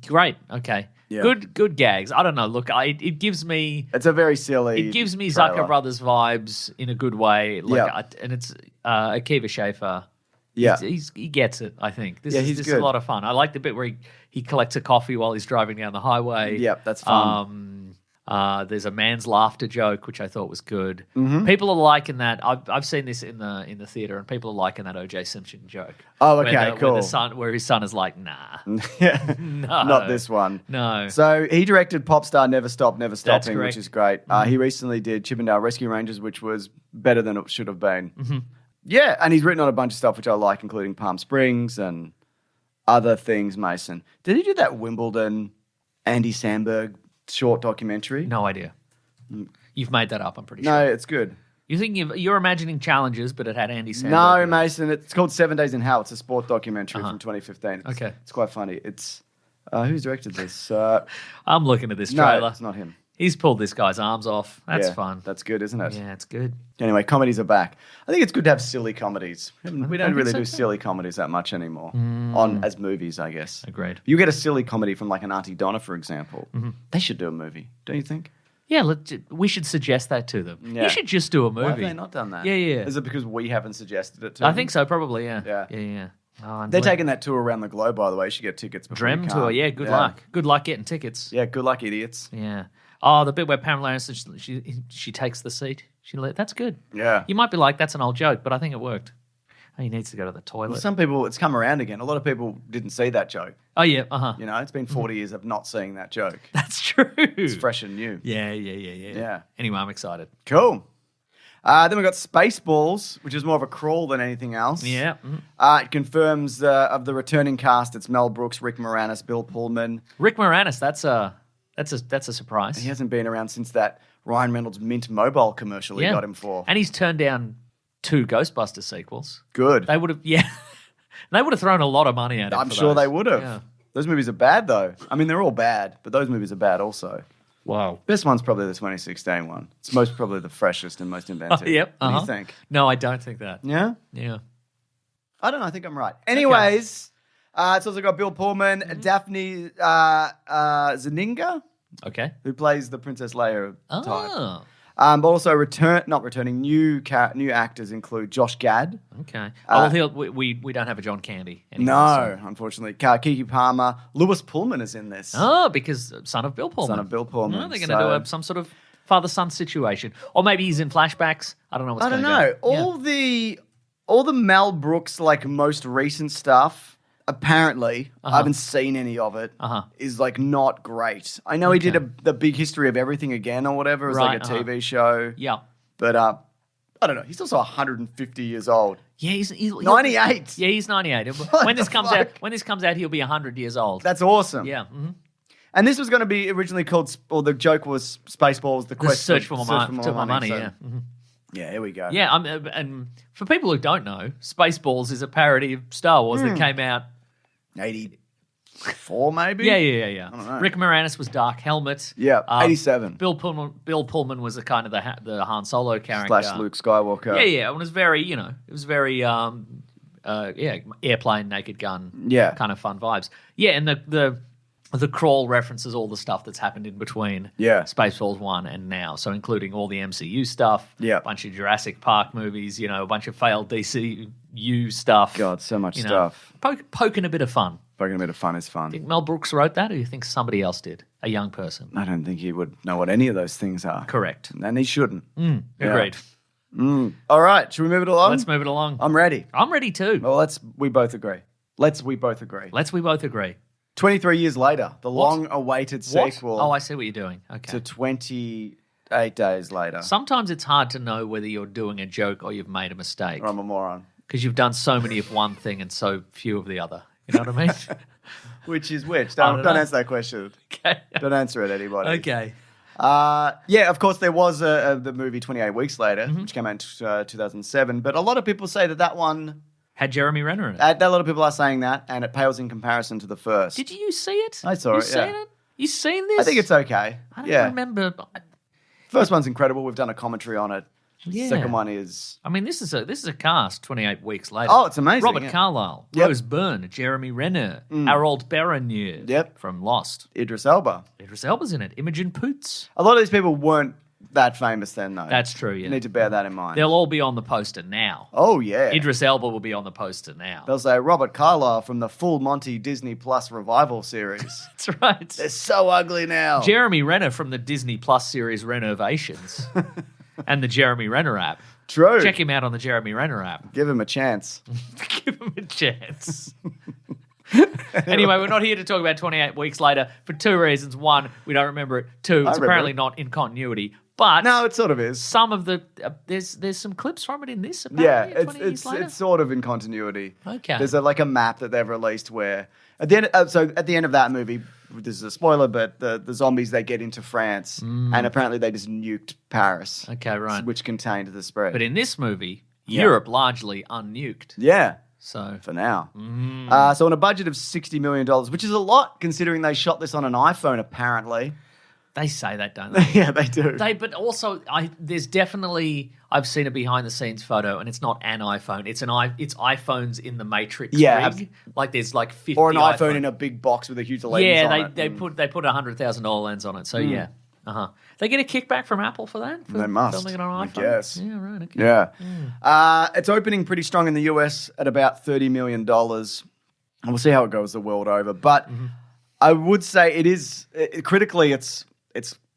Great. Okay. Yeah. Good gags. I don't know. Look, it gives me It's a very silly. it gives me trailer. Zucker Brothers vibes in a good way. And it's Akiva Schaffer. Yeah. He gets it. I think this he's is good. a lot of fun. I like the bit where he collects a coffee while he's driving down the highway. Yep, that's fun. There's a man's laughter joke, which I thought was good. Mm-hmm. People are liking that. I've seen this in the theater, and people are liking that O.J. Simpson joke. Oh, okay, cool. Where his son is like, nah, Yeah. no, Not this one. no. So he directed Popstar Never Stop, Never Stopping, correct. which is great. He recently did Chippendale Rescue Rangers, which was better than it should have been. Mm-hmm. Yeah, and he's written on a bunch of stuff which I like, including Palm Springs and other things, Mason. Did he do that Wimbledon Andy Samberg short documentary? No idea. You've made that up. I'm pretty No, sure. it's good. You're imagining Challenges, but it had Andy Samberg. No, in it. Mason, it's called 7 Days in Hell. It's a sport documentary from 2015. Okay. It's quite funny. It's who's directed this? I'm looking at this No, trailer. it's not him. He's pulled this guy's arms off. That's Yeah, fun. That's good, isn't it? Yeah, it's good. Anyway, comedies are back. I think it's good to have silly comedies. We don't really so do too. silly comedies that much anymore as movies, I guess. Agreed. You get a silly comedy from like an Auntie Donna, for example. They should do a movie, don't you think? Yeah, we should suggest that to them. Yeah. You should just do a movie. Why have they not done that? Yeah. Is it because we haven't suggested it to I them? think so, probably, yeah. Yeah. Oh, and They're taking that tour around the globe, by the way. You should get tickets before you Drem can't. tour, yeah, good luck. Good luck getting tickets. Yeah, good luck, idiots. Yeah. Oh, the bit where Pamela Anderson, she takes the seat. That's good. Yeah. You might be like, that's an old joke, but I think it worked. Oh, he needs to go to the toilet. Some people, it's come around again. A lot of people didn't see that joke. Oh, yeah, uh-huh. You know, it's been 40 years of not seeing that joke. That's true. It's fresh and new. Yeah. Yeah. Anyway, I'm excited. Cool. Then we've got Spaceballs, which is more of a crawl than anything else. Yeah. It confirms of the returning cast. It's Mel Brooks, Rick Moranis, Bill Pullman. Rick Moranis, that's a surprise. He hasn't been around since that Ryan Reynolds Mint Mobile commercial he got him for. And he's turned down 2 Ghostbusters sequels. Good. They would have, they would have thrown a lot of money at him. I'm for sure those. they would have. Yeah. Those movies are bad, though. I mean, they're all bad, but those movies are bad also. Wow. Best one's probably the 2016 one. It's most probably the freshest and most inventive. Yep. What do you think? No, I don't think that. Yeah? Yeah. I don't know. I think I'm right. Anyways, it's also got Bill Pullman, Daphne Zaninga, Okay. who plays the Princess Leia type. Oh. But also new actors include Josh Gad. Okay. We don't have a John Candy anymore. No, unfortunately. Kiki Palmer. Lewis Pullman is in this. Oh, because son of Bill Pullman. Son of Bill Pullman. Oh, they're going to do some sort of father-son situation. Or maybe he's in flashbacks. I don't know what's I going don't to know. All the Mel Brooks, like most recent stuff, apparently, I haven't seen any of it, is like not great. I know he did the Big History of Everything again or whatever. It was like a TV show. Yeah. But I don't know. He's also 150 years old. Yeah, he's 98. Yeah, he's 98. When this comes out, he'll be 100 years old. That's awesome. Yeah. And this was going to be originally called, or the joke was Spaceballs, the quest Search for more money. so- Yeah. Yeah, here we go. Yeah, and for people who don't know, Spaceballs is a parody of Star Wars that came out 84 maybe? Yeah. don't know. Rick Moranis was Dark Helmet. Yeah, 87. Bill Pullman was a kind of the Han Solo character. / Luke Skywalker. Yeah. And it was very, airplane, Naked Gun, kind of fun vibes. Yeah, and the crawl references all the stuff that's happened in between Spaceballs 1 and now. So including all the MCU stuff, a bunch of Jurassic Park movies, a bunch of failed DCU stuff. God, so much stuff. Poking a bit of fun. Poking a bit of fun is fun. Think Mel Brooks wrote that, or you think somebody else did? A young person. I don't think he would know what any of those things are. Correct. And he shouldn't. Agreed. All right, should we move it along? Let's move it along. I'm ready. I'm ready too. Well, we both agree. We both agree. 23 years later, the long-awaited What? sequel Oh, I see what you're doing. Okay. to 28 days later. Sometimes it's hard to know whether you're doing a joke or you've made a mistake Or I'm a moron. because you've done so many of one thing and so few of the other. You know what I mean? Which is which? I don't Don't know. answer that question. Okay. Don't answer it, anybody. Okay. Yeah, of course, there was the movie 28 Weeks Later, Mm-hmm. which came out in 2007. But a lot of people say that one... Had Jeremy Renner in it. A lot of people are saying that, and it pales in comparison to the first. Did you see it? I saw you it, yeah. Seen it? You seen this? I think it's okay. I don't Yeah. remember. First one's incredible. We've done a commentary on it. Yeah. Second one is... I mean, this is a cast 28 weeks later. Oh, it's amazing. Robert yeah. Carlyle, Yep. Rose Byrne, Jeremy Renner, Harold Berenier Yep. from Lost. Idris Elba. Idris Elba's in it. Imogen Poots. A lot of these people weren't that famous then, though. That's true, yeah. You need to bear that in mind. They'll all be on the poster now. Oh, yeah. Idris Elba will be on the poster now. They'll say Robert Carlyle from the Full Monty Disney Plus revival series. That's right. They're so ugly now. Jeremy Renner from the Disney Plus series Renovations and the Jeremy Renner app. True. Check him out on the Jeremy Renner app. Give him a chance. Give him a chance. Anyway, we're not here to talk about 28 weeks later for two reasons. One, we don't remember it. Two, it's remember apparently it. not in continuity. But No, it sort of is. some of the there's some clips from it in this. Yeah, Apparently, 20 years later. it's sort of in continuity. Okay. There's a map that they've released where at the end of that movie, this is a spoiler, but the zombies they get into France and apparently they just nuked Paris. Okay, right. Which contained the spread. But in this movie, Yeah. Europe largely unnuked. yeah. So For now. So on a budget of $60 million, which is a lot considering they shot this on an iPhone, apparently. they say that, don't they? Yeah, they do. But also, there's definitely I've seen a behind the scenes photo, and it's not an iPhone. It's it's iPhones in the Matrix Yeah, rig. Like there's like 50 or an iPhone iPhone in a big box with a huge lens Yeah, on it. they put a $100,000 lens on it. So yeah, They get a kickback from Apple for that. For They must, filming it on I iPhone. guess. Yeah, right. Okay. Yeah. It's opening pretty strong in the US at about $30 million. And we'll see how it goes the world over. But I would say critically, it's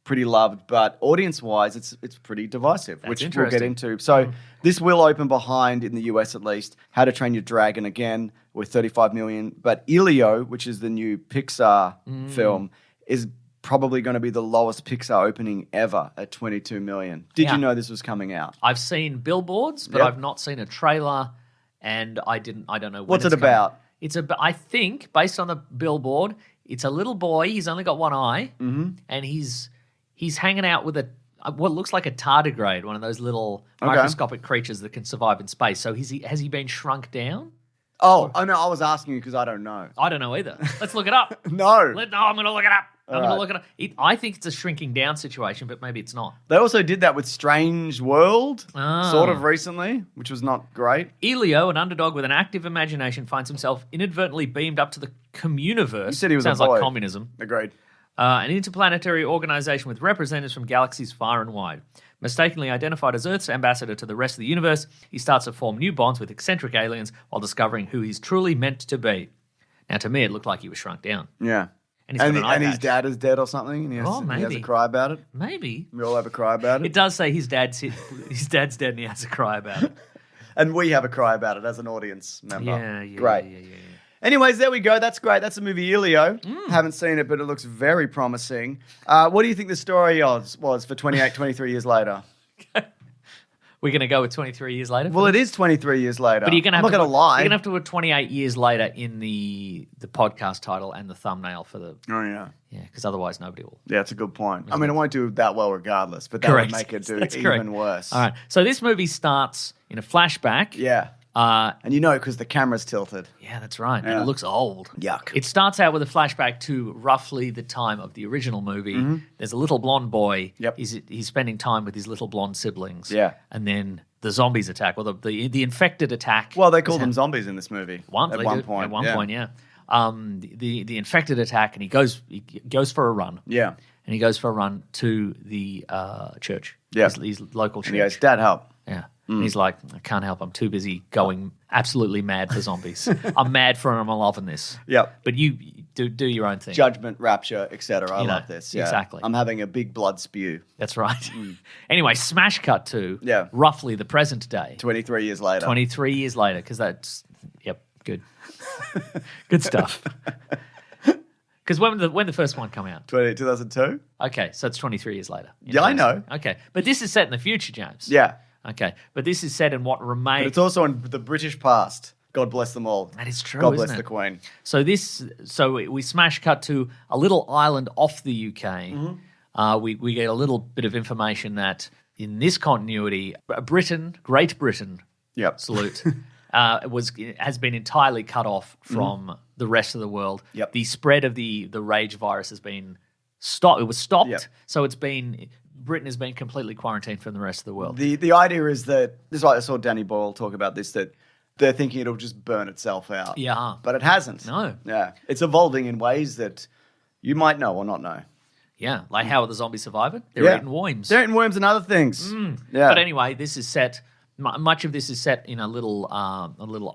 pretty loved, but audience-wise, it's pretty divisive, which we'll get into. So this will open behind, in the US at least, How to Train Your Dragon again with 35 million. But Elio, which is the new Pixar film, is probably going to be the lowest Pixar opening ever at 22 million. Did you know this was coming out? I've seen billboards, but Yep. I've not seen a trailer, and I don't know when What's it's it about? coming. It's I think, based on the billboard, it's a little boy. He's only got one eye, and he's hanging out with what looks like a tardigrade, one of those little microscopic creatures that can survive in space. So has he been shrunk down? Oh, no, I was asking you because I don't know. I don't know either. Let's look it up. No. I'm going to look it up. I'm going to right. look it up. I think it's a shrinking down situation, but maybe it's not. They also did that with Strange World, Ah. sort of recently, which was not great. Elio, an underdog with an active imagination, finds himself inadvertently beamed up to the communiverse. You said he was Sounds a boy. like communism. Agreed. An interplanetary organization with representatives from galaxies far and wide. Mistakenly identified as Earth's ambassador to the rest of the universe, he starts to form new bonds with eccentric aliens while discovering who he's truly meant to be. Now, to me, it looked like he was shrunk down. Yeah. And he's got an eye his patch. dad is dead or something, and he has a maybe. cry about it. Maybe. We all have a cry about it. It does say his dad's dead and he has to cry about it. And we have a cry about it as an audience member. Yeah. Great. Yeah. Anyways, there we go. That's great. That's the movie Elio. Haven't seen it, but it looks very promising. What do you think the story was for 23 years later? We're going to go with 23 years later? Well, it is 23 years later. But you're gonna I'm have not going to lie. You're going to have to put 28 years later in the podcast title and the thumbnail for the... Oh, yeah. Yeah, because otherwise nobody will. Yeah, it's a good point. I mean, it won't do that well regardless, but that Correct. would make it do That's even correct. worse. All right. So this movie starts in a flashback. Yeah. And you know because the camera's tilted. Yeah, that's right. Yeah. And it looks old. Yuck. It starts out with a flashback to roughly the time of the original movie. There's a little blonde boy. Yep. He's spending time with his little blonde siblings. Yeah. And then the zombies attack, or the infected attack. Well, they call them zombies in this movie. At one point, yeah. The infected attack, and he goes for a run. Yeah. And he goes for a run to the church. Yeah. His local church. And he goes, Dad, help. Yeah. And he's like, I can't help. I'm too busy going absolutely mad for zombies. I'm mad for them. I'm loving this. Yep. But you do your own thing. Judgment, rapture, etc. I You know, love this. Yeah. exactly. I'm having a big blood spew. That's right. Anyway, smash cut to roughly the present day. 23 years later. 23 years later, because that's, good. Good stuff. Because when the first one come out? 2002. Okay, so it's 23 years later. Yeah, I know. Okay, but this is set in the future, James. Yeah. Okay, but this is set in what But remains. it's also in the British past. God bless them all. That is true. God isn't bless it? the Queen. So we smash cut to a little island off the UK. Mm-hmm. We get a little bit of information that in this continuity, Great Britain, Yep. salute, has been entirely cut off from the rest of the world. Yep. The spread of the rage virus has been stopped. It was stopped. Yep. So Britain has been completely quarantined from the rest of the world. The idea is that, this is why I saw Danny Boyle talk about this, that they're thinking it'll just burn itself out. Yeah. But it hasn't. No. Yeah. It's evolving in ways that you might know or not know. Yeah, like how are the zombies surviving? They're Yeah. eating worms. They're eating worms and other things. Yeah. But anyway, this is set. Much of this is set in a little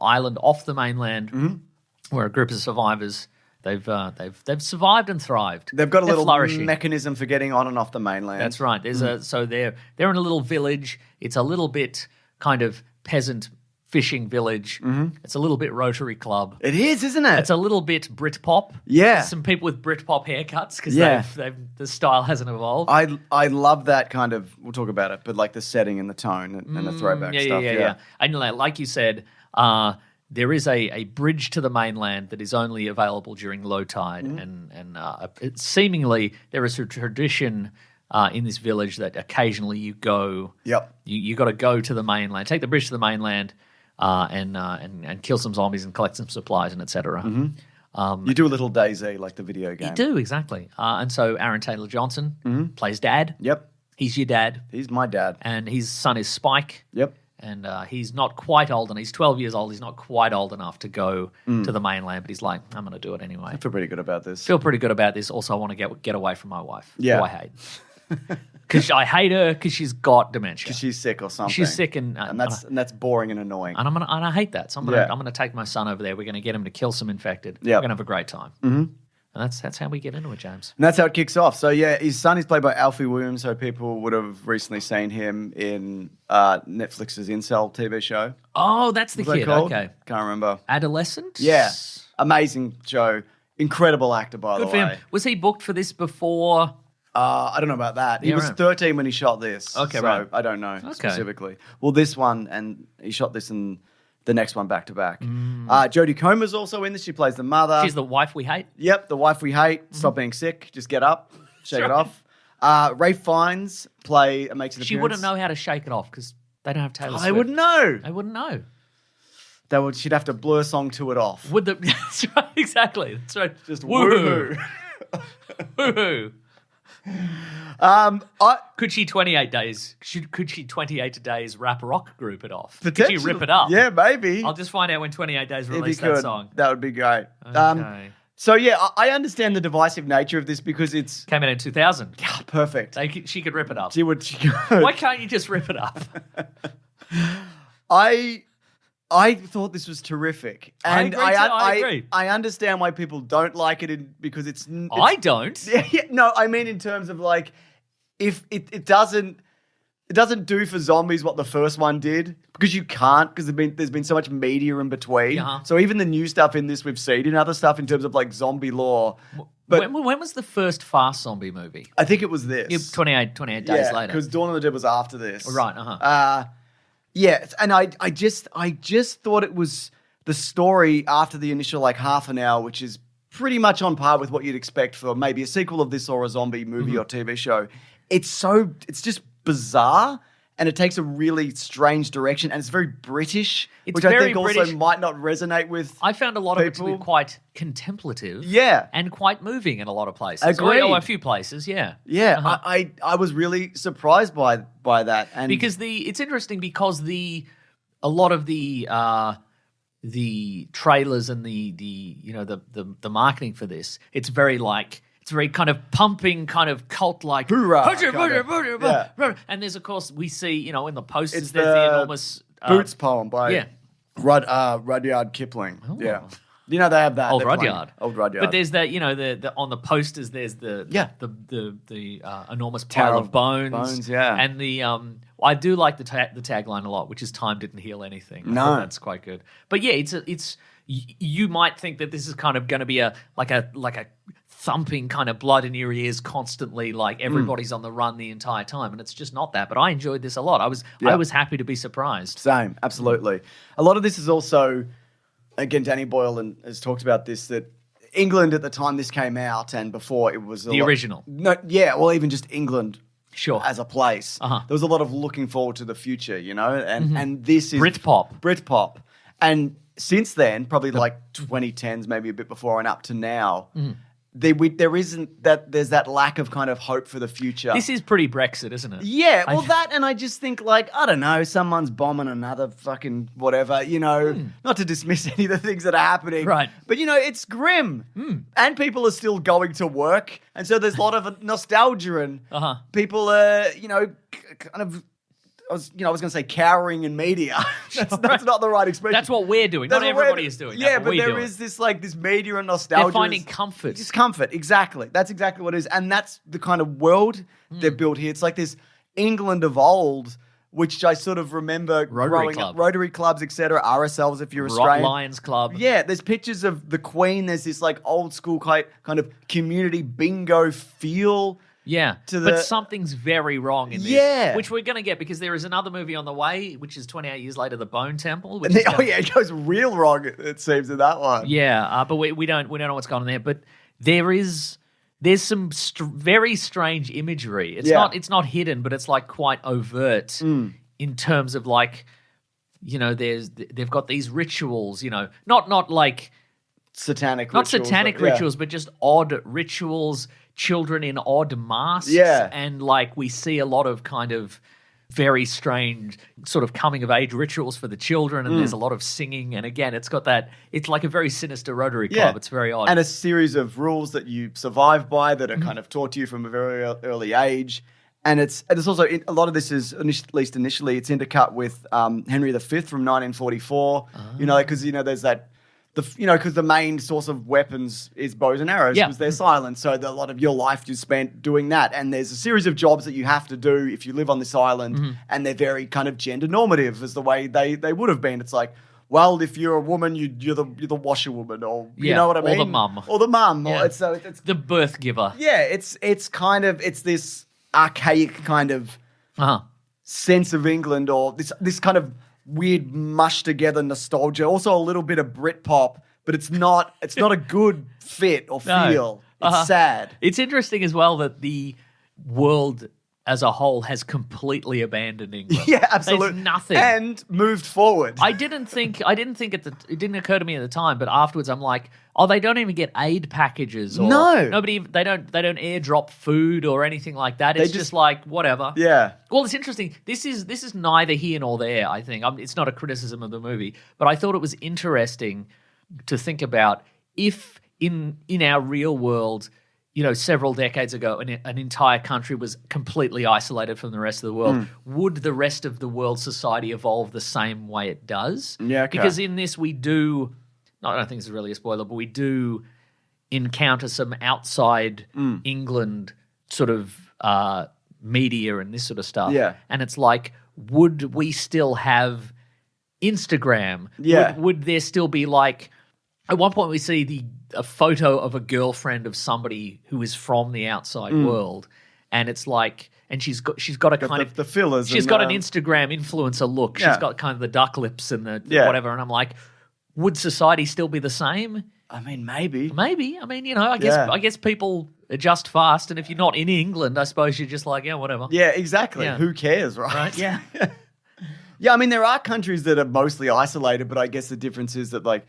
island off the mainland, where a group of survivors they've survived and thrived. They've got a They're little flourishing. mechanism for getting on and off the mainland. That's right. So they're in a little village. It's a little bit kind of peasant fishing village. It's a little bit Rotary Club. It is, isn't it? It's a little bit Britpop. Yeah. Some people with Britpop haircuts because Yeah. the style hasn't evolved. I love that kind of, we'll talk about it, but like the setting and the tone and the throwback stuff. Yeah. And like you said, there is a bridge to the mainland that is only available during low tide, and seemingly there is a tradition in this village that occasionally you go. Yep. You got to go to the mainland, take the bridge to the mainland, and kill some zombies and collect some supplies and etc. You do a little DayZ like the video game. You do exactly, and so Aaron Taylor Johnson plays Dad. Yep. He's your dad, He's my dad. and his son is Spike. Yep. And he's not quite old, and he's 12 years old. He's not quite old enough to go to the mainland, but he's like, I'm going to do it anyway. I feel pretty good about this. Feel pretty good about this. Also, I want to get away from my wife, Yeah. who I hate. Because I hate her because she's got dementia. Because she's sick or something. She's sick, and that's boring and annoying. and I hate that. So I'm gonna take my son over there. We're gonna get him to kill some infected. Yep. We're gonna have a great time. And that's how we get into it, James. And that's how it kicks off. So, yeah, his son is played by Alfie Williams, so people would have recently seen him in Netflix's Incel TV show. Oh, that's the What's that kid. called? Okay, Can't remember. adolescent. Yeah. Amazing show. Incredible actor, by Good the for way. him. Was he booked for this before? I don't know about that. He Yeah, was right. 13 when he shot this. Okay, so right. I don't know specifically. Well, this one, and he shot this and the next one back to back. Jodie Comer's also in this. She plays the mother. She's the wife we hate. Yep, the wife we hate. Stop being sick. Just get up. Shake it off. Ray Fiennes makes an appearance. She wouldn't know how to shake it off because they don't have Taylor Swift. They wouldn't know. They wouldn't know. She'd have to blur song to it off. Would the that's right, exactly. That's right. Just woohoo. woohoo. Woohoo. Could she 28 days? Could she 28 days rap rock group it off? Could she rip it up? Yeah, maybe. I'll just find out when 28 days If you release could, that song. that would be great. Okay. So yeah, I understand the divisive nature of this because it's Came out in 2000. perfect. She could rip it up. She could. Why can't you just rip it up? I thought this was terrific, I and agree too, I agree. I understand why people don't like it because it's I don't. Yeah, no, I mean in terms of like if it doesn't do for zombies what the first one did because you can't because there's been so much media in between. Yeah. So even the new stuff in this we've seen in other stuff in terms of like zombie lore. But when was the first fast zombie movie? I think it was this. Yeah, 28 days later. because Dawn of the Dead was after this. Right. Uh-huh. Yeah, and I just thought it was the story after the initial like half an hour, which is pretty much on par with what you'd expect for maybe a sequel of this or a zombie movie or TV show. It's just bizarre, and it takes a really strange direction, and it's very British, It's which I very think also British. might not resonate with. I found a lot of it to be people. quite contemplative. Yeah. And quite moving in a lot of places. Agreed. Or a few places, yeah. Yeah, Uh-huh. I was really surprised by that, and Because it's interesting because a lot of the trailers and the marketing for this, it's very kind of pumping, kind of cult like Hoorah, kind of. and there's of course we see in the posters It's there's the the enormous Boots poem by yeah. Rudyard Kipling. Oh. Yeah. They have that. Old They're playing- Rudyard. Old Rudyard. But there's that, the on the posters there's the enormous pile Tower of bones. bones, yeah. And the I do like the tagline a lot, which is "Time didn't heal anything." I No. thought that's quite good. But yeah, you might think that this is kind of going to be a thumping kind of blood in your ears constantly, like everybody's on the run the entire time, and it's just not that. But I enjoyed this a lot. I was happy to be surprised. Same, absolutely. A lot of this is also, again, Danny Boyle has talked about this, that England at the time this came out and before it was the original. No, yeah, well, even just England. Sure. As a place. There was a lot of looking forward to the future, you know, and this is Britpop. And since then, probably like 2010s, maybe a bit before and up to now, there isn't that, there's that lack of kind of hope for the future. This is pretty Brexit, isn't it? Yeah, well, and I just think, like, I don't know, someone's bombing another fucking whatever, you know, not to dismiss any of the things that are happening. Right. But, you know, it's grim. And people are still going to work. And so there's a lot of nostalgia and people are, you know, kind of, I was going to say cowering in media. That's not the right expression. That's what we're doing. Not everybody is doing. Yeah, but there is this media and nostalgia. They're finding comfort. Just comfort, exactly. That's exactly what it is. And that's the kind of world they've built here. It's like this England of old, which I sort of remember growing up. Rotary clubs, etc., RSLs if you're Australian. Lions Club. Yeah, there's pictures of the Queen. There's this like old school kind of community bingo feel. Yeah, but something's very wrong in this. Yeah. Which we're going to get because there is another movie on the way, which is 28 years later, The Bone Temple. It goes real wrong, it seems, in that one. Yeah, but we don't know what's going on there. But there's some very strange imagery. It's not hidden, but it's like quite overt in terms of like, you know, they've got these rituals, you know, not like satanic rituals, but just odd rituals. Children in odd masks. Yeah. And like we see a lot of kind of very strange sort of coming of age rituals for the children, and there's a lot of singing. And again, it's like a very sinister Rotary Club. It's very odd. And a series of rules that you survive by that are kind of taught to you from a very early age. And it's also, a lot of this is, at least initially, it's intercut with Henry V from 1944. You know, because, you know, there's that, because the main source of weapons is bows and arrows because they're silent. So a lot of your life you spent doing that. And there's a series of jobs that you have to do if you live on this island, and they're very kind of gender normative as the way they would have been. It's like, well, if you're a woman, you're the washerwoman, or you know what I mean, or the mum, Yeah. It's the birth giver. Yeah, it's this archaic kind of sense of England, or this kind of weird mush together nostalgia, also a little bit of Britpop, but it's not a good fit or feel. No. It's sad. It's interesting as well that the world as a whole has completely abandoned England. Yeah, absolutely. There's nothing. And moved forward. It didn't occur to me at the time, but afterwards I'm like, oh, they don't even get aid packages. Or no. They don't airdrop food or anything like that. It's just like, whatever. Yeah. Well, it's interesting. This is neither here nor there, I think. It's not a criticism of the movie, but I thought it was interesting to think about if in our real world, you know, several decades ago, an entire country was completely isolated from the rest of the world. Would the rest of the world society evolve the same way it does? Yeah, okay. Because in this we do, I don't think this is really a spoiler, but we do encounter some outside England sort of media and this sort of stuff. Yeah. And it's like, would we still have Instagram? Yeah. Would there still be like, at one point we see a photo of a girlfriend of somebody who is from the outside world, and it's like, and she's got a kind of the fillers. She's got an Instagram influencer look. She's got kind of the duck lips and the whatever. And I'm like, would society still be the same? I mean, maybe. I mean, you know, I guess people adjust fast, and if you're not in England, I suppose you're just like, yeah, whatever. Yeah, exactly. Yeah. Who cares, right? Yeah. Yeah, I mean, there are countries that are mostly isolated, but I guess the difference is that, like,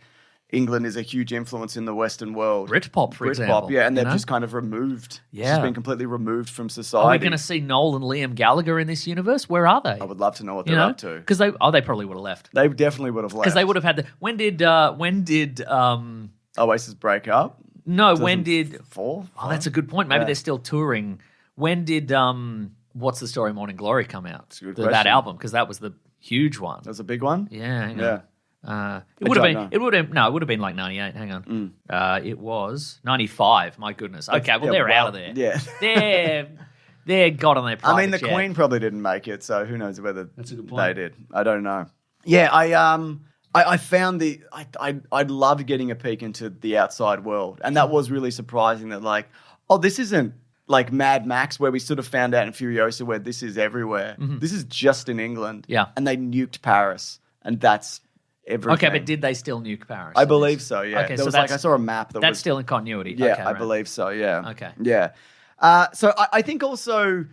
England is a huge influence in the Western world. Britpop, for example. Yeah, and they've just kind of removed. Yeah. Just been completely removed from society. Are we going to see Noel and Liam Gallagher in this unice? Where are they? I would love to know what they're up to. Because they probably would have left. They definitely would have left. Because they would have had when did Oasis break up? No, when did... Four? Oh, that's a good point. Maybe they're still touring. When did What's the Story, Morning Glory come out? That's a good question. That album, because that was the huge one. That was a big one? Yeah, hang on. It would have been like 98. Hang on. It was 95. My goodness. Okay, well, they're out of there. Yeah. They're God on their private I mean, the Queen probably didn't make it, so who knows whether they did. I don't know. Yeah, I found I loved getting a peek into the outside world, and that was really surprising. That like, oh, this isn't like Mad Max, where we sort of found out in Furiosa where this is everywhere. This is just in England, and they nuked Paris, and that's everything. Okay, but did they still nuke Paris? I believe so. Yeah. Okay, there was like I saw a map that's still in continuity. Yeah, okay, I believe so. Yeah. Okay. Yeah. So I think also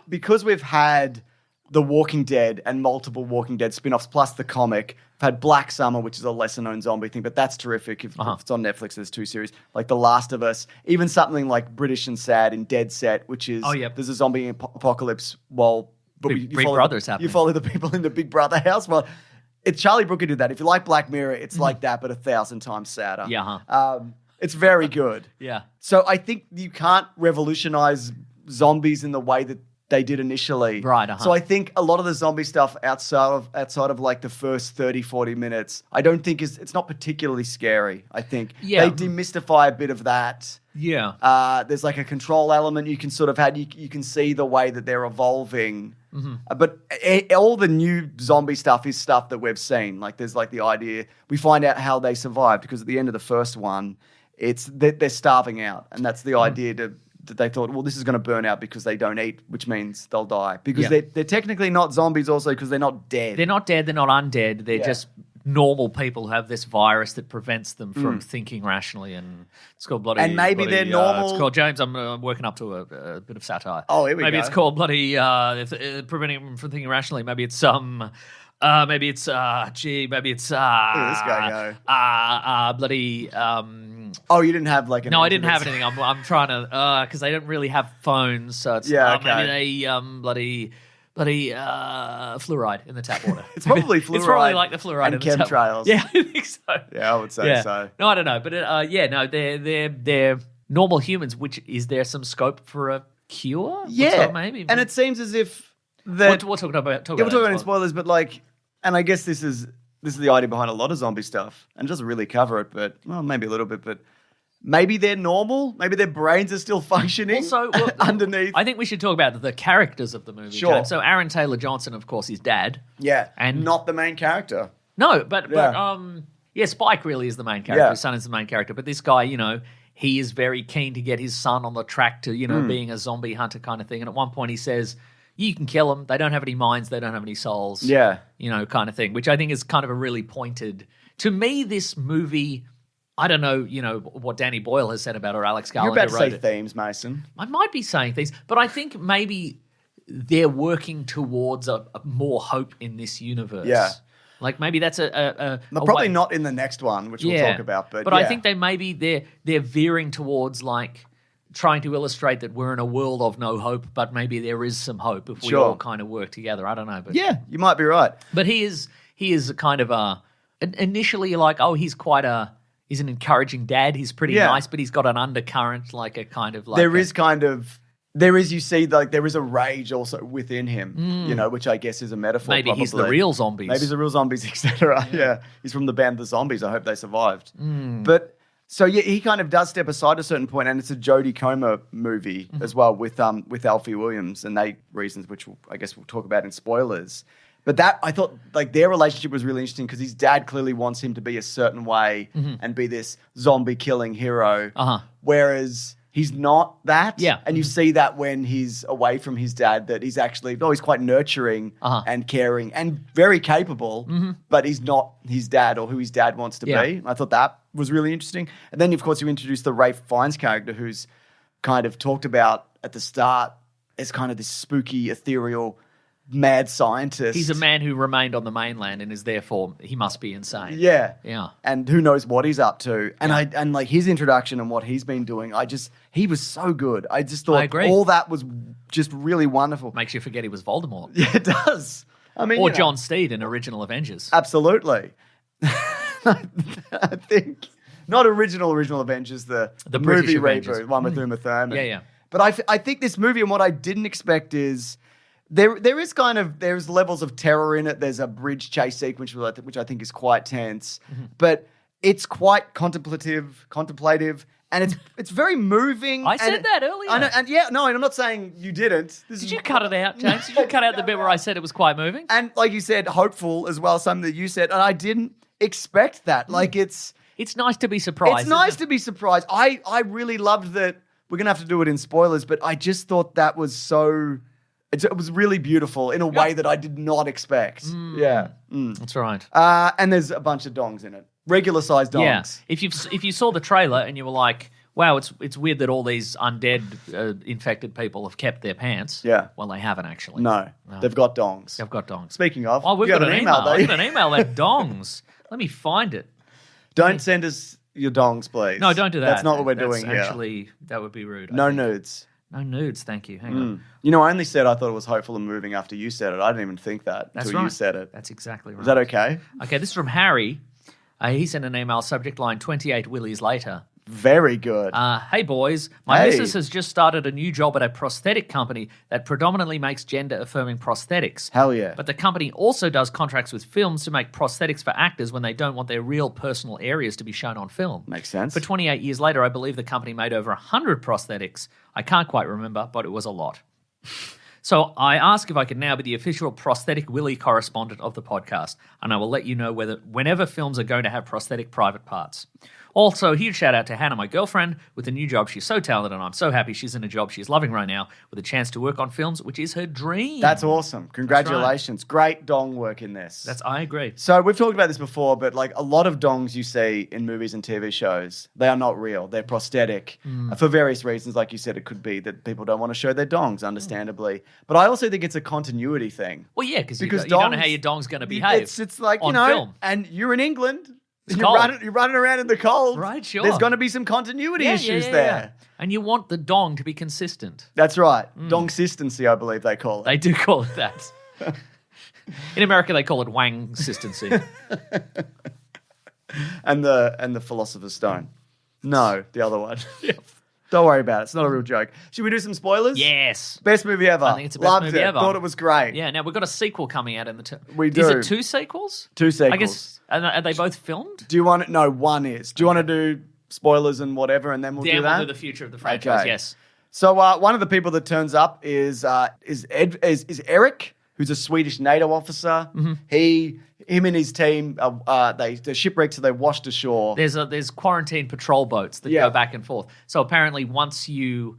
because we've had The Walking Dead and multiple Walking Dead spin-offs plus the comic. We've had Black Summer, which is a lesser-known zombie thing, but that's terrific. If it's on Netflix, there's 2 series. Like The Last of Us. Even something like British and Sad in Dead Set, which is there's a zombie apocalypse while Big Brother's happening. You follow the people in the Big Brother house. Well, it's Charlie Brooker did that. If you like Black Mirror, it's like that, but 1,000 times sadder. Yeah. It's very good. Yeah. So I think you can't revolutionize zombies in the way that they did initially. Right. So I think a lot of the zombie stuff outside of like the first 30, 40 minutes, I don't think it's not particularly scary, I think. Yeah. They demystify a bit of that. Yeah. There's like a control element you can sort of have. You can see the way that they're evolving. But all the new zombie stuff is stuff that we've seen. Like there's like the idea, we find out how they survived because at the end of the first one, they're starving out. And that's the idea that they thought, well, this is going to burn out because they don't eat, which means they'll die. Because they're technically not zombies also because they're not dead. They're not dead. They're not undead. They're just normal people who have this virus that prevents them from thinking rationally. And it's called bloody... And maybe they're normal... it's called, James, I'm working up to a bit of satire. Oh, here we go. Maybe it's called bloody... preventing them from thinking rationally. Maybe it's maybe it's maybe it's Look at this guy go. bloody Oh, you didn't have like an... No, I didn't have anything. I'm trying to because they don't really have phones, so it's maybe they bloody fluoride in the tap water. It's probably fluoride. It's probably like the fluoride and in the tap chemtrails. water. Yeah, I think so. Yeah, I would say so. No, I don't know, but no, they're normal humans. Which is there some scope for a cure? Yeah, maybe. And it seems as if we're talking about. We're talking about in spoilers, but like, and I guess this is the idea behind a lot of zombie stuff, and it doesn't really cover it, but well, maybe a little bit, but. Maybe they're normal. Maybe their brains are still functioning underneath. I think we should talk about the characters of the movie. Sure. James. So Aaron Taylor Johnson, of course, is Dad. Yeah, and not the main character. No, but Spike really is the main character. Yeah. His son is the main character. But this guy, he is very keen to get his son on the track to, being a zombie hunter kind of thing. And at one point he says, you can kill them. They don't have any minds. They don't have any souls. Yeah. Kind of thing, which I think is kind of a really pointed... To me, this movie... I don't know, what Danny Boyle has said about it or Alex Garland. You're about to say themes, Mason. I might be saying things, but I think maybe they're working towards a more hope in this universe. Yeah. Like maybe that's probably not in the next one, which we'll talk about. But I think they're veering towards like trying to illustrate that we're in a world of no hope, but maybe there is some hope if we all kind of work together. I don't know. But yeah, you might be right. But he is a kind of initially you're like, oh, he's an encouraging dad. He's pretty nice, but he's got an undercurrent, like a kind of like... There is a rage also within him, which I guess is a metaphor. Maybe he's the real zombies. Maybe he's the real zombies, etc. Yeah. He's from the band The Zombies. I hope they survived. But, so yeah, he kind of does step aside at a certain point, and it's a Jodie Comer movie as well with Alfie Williams, and reasons which I guess we'll talk about in spoilers. But that, I thought, like, their relationship was really interesting because his dad clearly wants him to be a certain way and be this zombie-killing hero, whereas he's not that. Yeah. And you see that when he's away from his dad, that he's actually always quite nurturing and caring and very capable, but he's not his dad or who his dad wants to be. I thought that was really interesting. And then, of course, you introduce the Ralph Fiennes character who's kind of talked about at the start as kind of this spooky, ethereal... mad scientist. He's a man who remained on the mainland and is therefore he must be insane. Yeah. Yeah. And who knows what he's up to. And and like his introduction and what he's been doing, he was so good. I just thought all that was just really wonderful. Makes you forget he was Voldemort. Yeah, it does. I mean, or John Steed in Original Avengers. Absolutely. I think not original Avengers, the movie reboot, one with Uma Thurman. Yeah. But I think this movie, and what I didn't expect is there's levels of terror in it. There's a bridge chase sequence which I think is quite tense, but it's quite contemplative, and it's very moving. I said that earlier. I know, and I'm not saying you didn't. Did you cut it out, James? Did you cut out the bit where I said it was quite moving? And like you said, hopeful as well. Something that you said, and I didn't. expect that. Like It's nice to be surprised. It's nice to be surprised. I really loved that. We're going to have to do it in spoilers, but I just thought that was so... It was really beautiful in a way that I did not expect. Yeah. That's right. And there's a bunch of dongs in it. Regular-sized dongs. Yeah. If you saw the trailer and you were like, wow, it's weird that all these undead infected people have kept their pants. Yeah. Well, they haven't actually. No. They've got dongs. They've got dongs. Speaking of, Oh, we've you got an email. though. We've got an email about dongs. Let me find it. Don't send us your dongs, please. No, don't do that. That's not what we're doing here. Actually, that would be rude. No nudes. No nudes, thank you. Hang on. You know, I only said I thought it was hopeful and moving after you said it. I didn't even think that That's until right. you said it. That's exactly right. Is that okay? Okay, this is from Harry. He sent an email, subject line 28 Willies later. Very good. Hey, boys. My Hey. missus has just started a new job at a prosthetic company that predominantly makes gender-affirming prosthetics. Hell yeah. But the company also does contracts with films to make prosthetics for actors when they don't want their real personal areas to be shown on film. Makes sense. For 28 years later, I believe the company made over 100 prosthetics. I can't quite remember, but it was a lot. So I ask if I could now be the official prosthetic Willy correspondent of the podcast, and I will let you know whenever films are going to have prosthetic private parts. Also, a huge shout out to Hannah, my girlfriend, with a new job. She's so talented, and I'm so happy she's in a job she's loving right now with a chance to work on films, which is her dream. That's awesome. Congratulations. Great dong work in this. I agree. So we've talked about this before, but like a lot of dongs you see in movies and TV shows, they are not real. They're prosthetic. For various reasons, like you said, it could be that people don't want to show their dongs, understandably. But I also think it's a continuity thing. Well, yeah, because you don't know how your dong's going to behave. It's like, on you know, film. and you're in England. It's You're cold. running around in the cold. Right, sure. There's going to be some continuity issues there. And you want the dong to be consistent. That's right. Dong-sistency, I believe they call it. They do call it that. In America, they call it wang-sistency. and the Philosopher's Stone. No, the other one. Don't worry about it. It's not a real joke. Should we do some spoilers? Yes. Best movie ever. I think it's the best Loved movie it. ever. Thought it was great. Yeah, now we've got a sequel coming out in the... We Is do. it 2 sequels? 2 sequels. I guess... Are they both filmed? Do you want it? No, one is. Do you want to do spoilers and whatever, and then we'll do that? We'll do the future of the franchise, Okay. yes. So one of the people that turns up is Eric, who's a Swedish NATO officer. Him and his team, they're shipwrecked, so they washed ashore. There's quarantine patrol boats that go back and forth. So apparently, once you,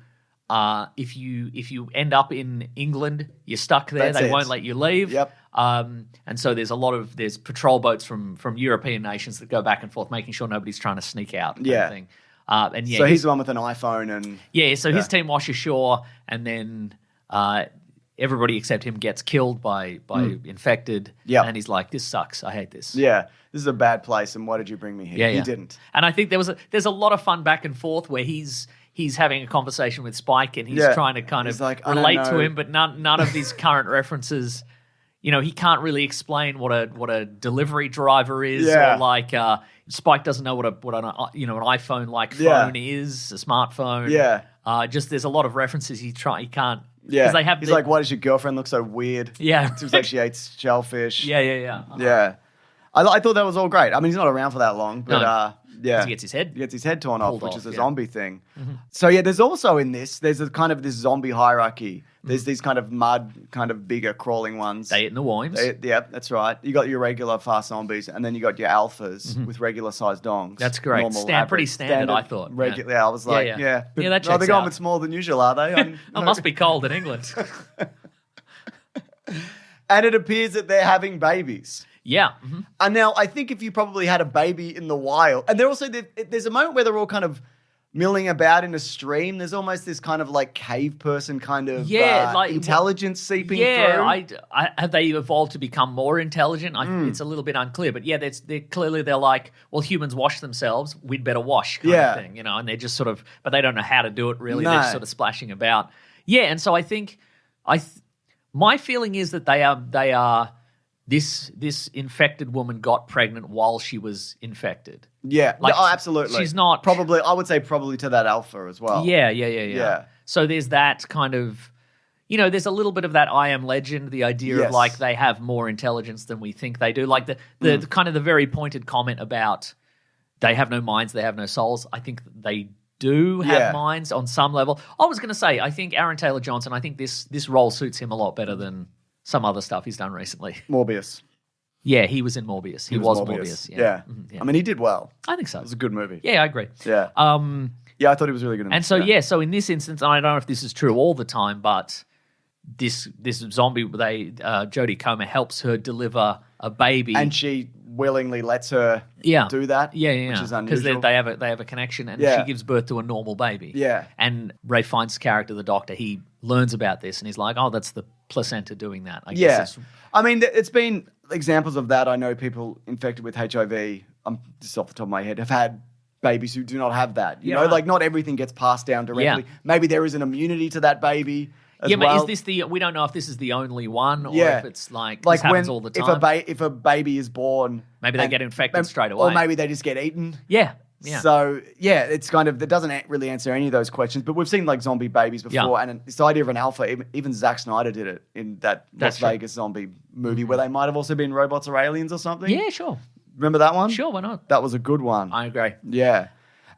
if you end up in England, you're stuck there. That's They it. won't let you leave. Yep. And so there's patrol boats from European nations that go back and forth, making sure nobody's trying to sneak out. Kind of thing. And yeah, So he's the one with an iPhone and... Yeah, so his team wash ashore, and then everybody except him gets killed by infected. Yeah. And he's like, this sucks. I hate this. Yeah, this is a bad place, and why did you bring me here? Yeah, He yeah. didn't. And I think there's a lot of fun back and forth where he's having a conversation with Spike, and he's Yeah. trying to kind He's of like, I don't relate to know. him, but none of these current references. You know, he can't really explain what a delivery driver is, Yeah. or like Spike doesn't know what an iPhone like Yeah. phone is, a smartphone. Yeah. Just there's a lot of references he can't. Yeah. 'cause they have He's like, why does your girlfriend look so weird? Yeah. Seems like she eats shellfish. yeah. Yeah. I thought that was all great. I mean, he's not around for that long, but No. yeah. He gets his head torn off, pulled which off, is a yeah. zombie thing. So yeah, there's also in this, there's a kind of this zombie hierarchy. There's these kind of mud, kind of bigger crawling ones. They eat in the worms. Yeah, that's right. You got your regular fast zombies, and then you got your alphas with regular sized dongs. That's correct. Normal, Pretty average, standard, I thought. Regular. Yeah, I was like, Yeah. yeah. Yeah, that But, checks they're going out. with smaller than usual, are they? It must be cold in England. And it appears that they're having babies. Yeah. And now, I think if you probably had a baby in the wild, and they're also, there's a moment where they're all kind of milling about in a stream. There's almost this kind of like cave person kind of like intelligence seeping through. I have they evolved to become more intelligent? It's a little bit unclear, but yeah, they're like, well, humans wash themselves, we'd better wash kind of thing, you know, and they're just sort of, but they don't know how to do it really. No. They're just sort of splashing about. Yeah, and so I think my feeling is that they are this infected woman got pregnant while she was infected. Yeah, Like, oh, absolutely. she's not- probably. I would say probably to that alpha as well. Yeah. So there's that kind of, you know, there's a little bit of that I Am Legend, the idea Yes. of like they have more intelligence than we think they do. Like the kind of the very pointed comment about they have no minds, they have no souls. I think they do have Yeah. minds on some level. I was going to say, I think Aaron Taylor-Johnson, I think this role suits him a lot better than some other stuff he's done recently. Morbius. Yeah, he was in Morbius. He was Morbius. Yeah. Mhm, yeah. I mean, he did well. I think so. It was a good movie. Yeah, I agree. Yeah. Yeah, I thought he was really good in And this. so, so in this instance, I don't know if this is true all the time, but this zombie, Jodie Comer helps her deliver a baby. And she willingly lets her do that. Yeah. Which is unusual. Because they have a connection, and she gives birth to a normal baby. Yeah. And Ray Fiennes' character, the doctor, he learns about this, and he's like, oh, that's the placenta doing that. I guess I mean, it's been examples of that. I know people infected with HIV, just off the top of my head, have had babies who do not have that. You know, like not everything gets passed down directly. Yeah. Maybe there is an immunity to that baby as well. But is this we don't know if this is the only one or if it's like this happens all the time. If a baby is born, maybe they get infected straight away. Or maybe they just get eaten. Yeah. So, it's kind of, that doesn't really answer any of those questions, but we've seen like zombie babies before, and this idea of an alpha, even Zack Snyder did it in that Las Vegas zombie movie where they might have also been robots or aliens or something. Yeah, sure. Remember that one? Sure, why not? That was a good one. I agree. Yeah.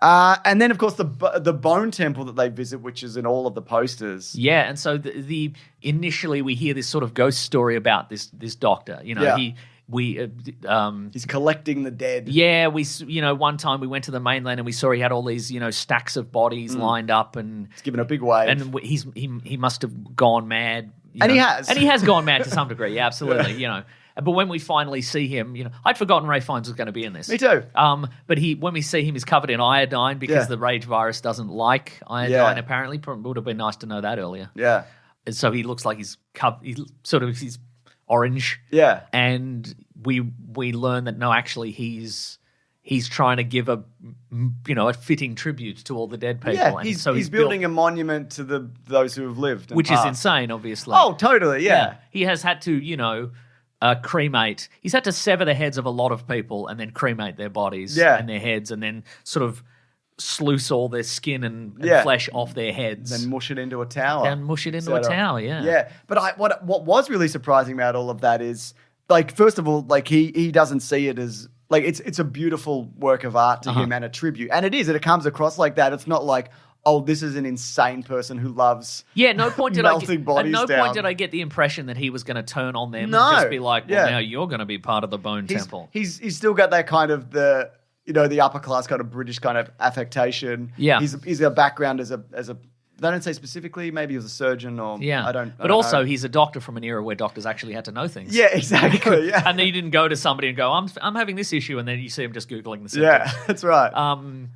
And then, of course, the bone temple that they visit, which is in all of the posters. Yeah, and so the initially we hear this sort of ghost story about this doctor. You know, he's collecting the dead. Yeah, one time we went to the mainland and we saw he had all these stacks of bodies lined up, and he's given a big wave. And he must have gone mad. And he has gone mad to some degree. Yeah, absolutely. But when we finally see him, I'd forgotten Ray Fiennes was going to be in this. Me too. But when we see him, he's covered in iodine because the rage virus doesn't like iodine. Apparently, would have been nice to know that earlier. Yeah. And so he looks like he's orange. Yeah. And we learn that no, actually he's trying to give a fitting tribute to all the dead people. Yeah, and he's building a monument to those who have lived, which is insane, obviously. Oh, totally. Yeah. He has had to cremate. He's had to sever the heads of a lot of people and then cremate their bodies and their heads, and then sort of sluice all their skin and flesh off their heads. Then mush it into a tower. Yeah. Yeah. But what was really surprising about all of that is, like, first of all, like he doesn't see it as, like, it's a beautiful work of art to him and a tribute. And it is, and it comes across like that. It's not like, oh, this is an insane person who loves no point did melting bodies at no down. point did I get the impression that he was going to turn on them and just be like, well, now you're going to be part of the bone temple. He's still got that kind of the upper class kind of British kind of affectation. Yeah. He's a background as a they don't say specifically, maybe he was a surgeon or I don't know. He's a doctor from an era where doctors actually had to know things. Yeah, exactly. Yeah. And then you didn't go to somebody and go, I'm having this issue, and then you see him just Googling the symptoms. Yeah, that's right.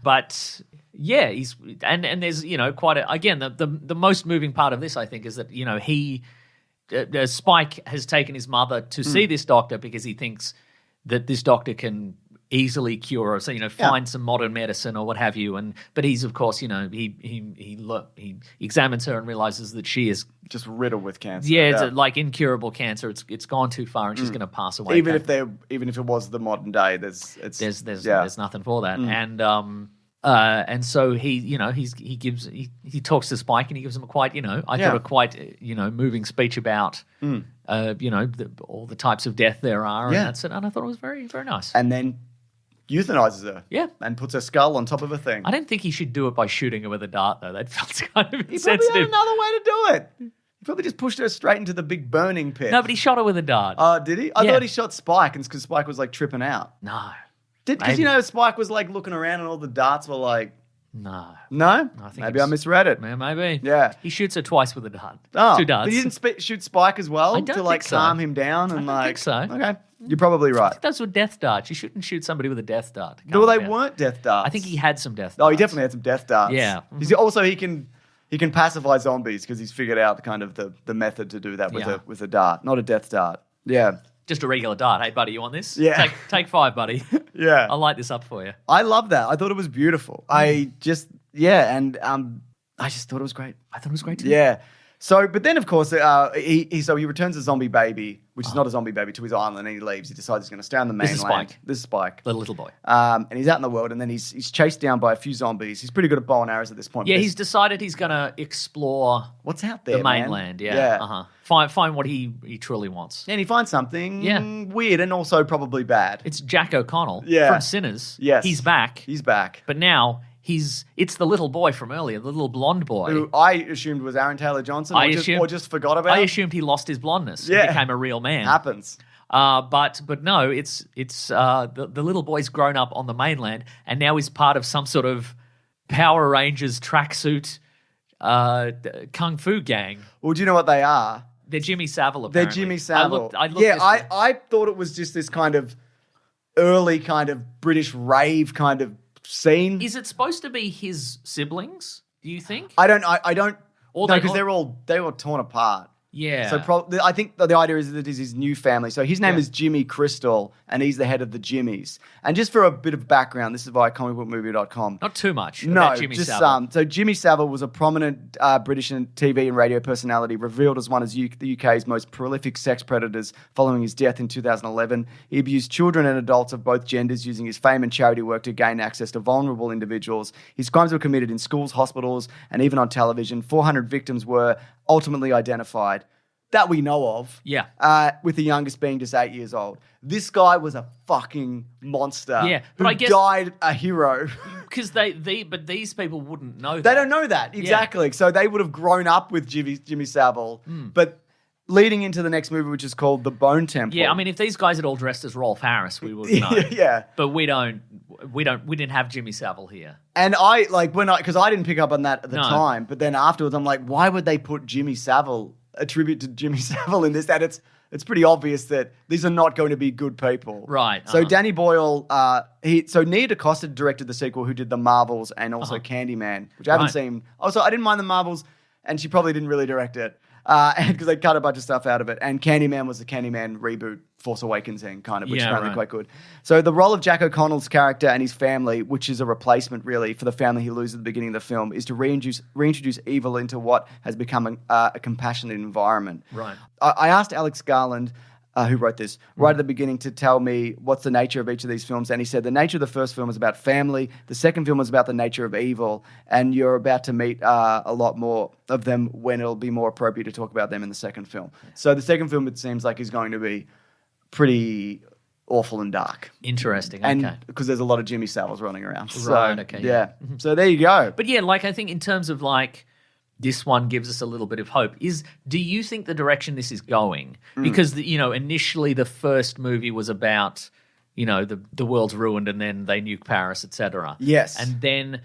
But yeah, he's and there's quite the most moving part of this, I think, is that he Spike has taken his mother to see this doctor because he thinks that this doctor can easily cure, or find some modern medicine or what have you. But he's, of course, he examines her and realizes that she is just riddled with cancer. Yeah, it's like incurable cancer. It's gone too far, and she's going to pass away. Even if it was the modern day, there's nothing for that. And so he talks to Spike, and he gives him a quite moving speech about all the types of death there are, and that's it. And I thought it was very, very nice. And then euthanizes her. Yeah. And puts her skull on top of a thing. I don't think he should do it by shooting her with a dart, though. That felt kind of He insensitive. probably had another way to do it. He probably just pushed her straight into the big burning pit. No, but he shot her with a dart. Oh, did he? I thought he shot Spike, and because Spike was like tripping out. No. Because Spike was like looking around, and all the darts were like. No. No? I think maybe I misread it. Yeah, maybe. Yeah. He shoots her twice with a dart. Oh, 2 darts. But he didn't shoot Spike as well? I don't to like think so. calm him down and I don't think so. Okay. You're probably right. Those were death darts. You shouldn't shoot somebody with a death dart. No, they weren't death darts. I think he had some death darts. Oh, he definitely had some death darts. Yeah. Also, he can pacify zombies because he's figured out kind of the method to do that with a dart, not a death dart. Yeah. Just a regular dart. Hey, buddy, you want this? Yeah. Take 5, buddy. Yeah. I'll light this up for you. I love that. I thought it was beautiful. I just thought it was great. I thought it was great too. Yeah. So, but then of course, he returns a zombie baby, which is not a zombie baby, to his island, and he leaves. He decides he's going to stay on the mainland. This is Spike. The little boy. And he's out in the world, and then he's chased down by a few zombies. He's pretty good at bow and arrows at this point. Yeah, he's decided he's going to explore what's out there, the mainland. Man. Yeah. Find what he truly wants. And he finds something weird and also probably bad. It's Jack O'Connell from Sinners. Yes. He's back. He's back. But now it's the little boy from earlier, the little blonde boy. Who I assumed was Aaron Taylor Johnson, or just forgot about. I assumed he lost his blondness and became a real man. Happens. But no, it's the little boy's grown up on the mainland and now he's part of some sort of Power Rangers tracksuit kung fu gang. Well, do you know what they are? They're Jimmy Savile, apparently. They're Jimmy Savile. I thought it was just this kind of early kind of British rave kind of scene. Is it supposed to be his siblings, do you think? I don't. Or No, because they were torn apart. Yeah. So I think the idea is that it is his new family. So his name is Jimmy Crystal, and he's the head of the Jimmies. And just for a bit of background, this is via comicbookmovie.com. Not too much No, about Jimmy just Savile. So Jimmy Savile was a prominent British TV and radio personality, revealed as one of the UK's most prolific sex predators following his death in 2011. He abused children and adults of both genders using his fame and charity work to gain access to vulnerable individuals. His crimes were committed in schools, hospitals, and even on television. 400 victims were ultimately identified that we know of. Yeah. With the youngest being just 8 years old. This guy was a fucking monster. Yeah, but who I guess- died a hero. Because but these people wouldn't know that. They don't know that. Exactly. So they would have grown up with Jimmy Savile. But leading into the next movie, which is called The Bone Temple. Yeah, I mean, if these guys had all dressed as Rolf Harris, we would know. Yeah. But we didn't have Jimmy Savile here. And because I didn't pick up on that at the time, but then afterwards I'm like, why would they put Jimmy Savile, a tribute to Jimmy Savile in this? And it's pretty obvious that these are not going to be good people. Right. So Danny Boyle, Nia DaCosta directed the sequel, who did The Marvels and also Candyman, which I haven't seen. Also, I didn't mind The Marvels, and she probably didn't really direct it. Because they cut a bunch of stuff out of it. And Candyman was the Candyman reboot, Force Awakens kind of, which is apparently quite good. So the role of Jack O'Connell's character and his family, which is a replacement really for the family he loses at the beginning of the film, is to reintroduce evil into what has become a compassionate environment. Right. I asked Alex Garland, who wrote this, right at the beginning to tell me what's the nature of each of these films. And he said the nature of the first film is about family. The second film is about the nature of evil. And you're about to meet a lot more of them when it'll be more appropriate to talk about them in the second film. So the second film, it seems like, is going to be pretty awful and dark. Interesting. And okay. because there's a lot of Jimmy Saviles running around. Right, So, okay. Yeah. So there you go. But yeah, like I think in terms of like this one gives us a little bit of hope. Do you think the direction this is going? Because initially the first movie was about the world's ruined and then they nuke Paris, etc. Yes. And then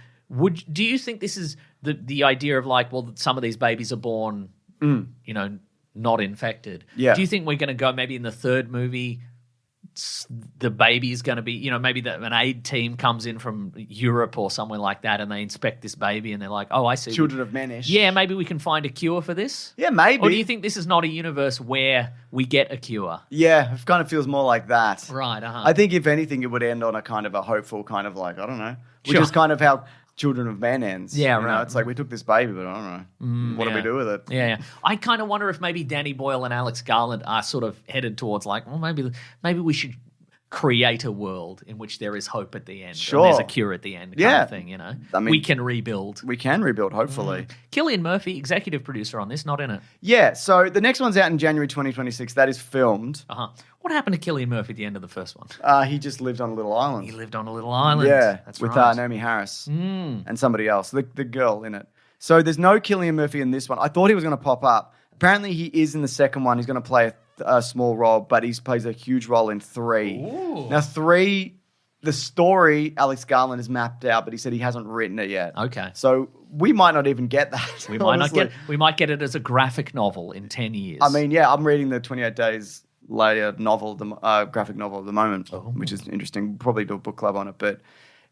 do you think this is the idea of like, well, some of these babies are born, not infected? Yeah. Do you think we're going to go maybe in the third movie? The baby is going to be, maybe an aid team comes in from Europe or somewhere like that and they inspect this baby and they're like, oh, I see. Children of Men-ish. Yeah, maybe we can find a cure for this. Yeah, maybe. Or do you think this is not a universe where we get a cure? Yeah, it kind of feels more like that. Right, I think if anything, it would end on a kind of a hopeful kind of like, I don't know, which Sure. is kind of how Children of Men ends. Yeah, You know, right. It's like we took this baby, but I don't know. What do we do with it? Yeah. I kind of wonder if maybe Danny Boyle and Alex Garland are sort of headed towards like, well, maybe we should create a world in which there is hope at the end. Sure. And there's a cure at the end kind Yeah. of thing, I mean, we can rebuild. We can rebuild, hopefully. Cillian Murphy, executive producer on this, not in it. Yeah, so the next one's out in January 2026. That is filmed. Uh-huh. What happened to Cillian Murphy at the end of the first one? He just lived on a little island. He lived on a little island. Yeah, That's with right. Naomi Harris and somebody else, the girl in it. So there's no Cillian Murphy in this one. I thought he was going to pop up. Apparently he is in the second one. He's going to play a small role, but he plays a huge role in 3. Ooh. Now 3, the story Alex Garland has mapped out, but he said he hasn't written it yet. Okay. So we might not even get that. We might not honestly. get. We might get it as a graphic novel in 10 years. I mean, yeah, I'm reading the 28 Days Later novel, the graphic novel at the moment, which is interesting. Probably do a book club on it, but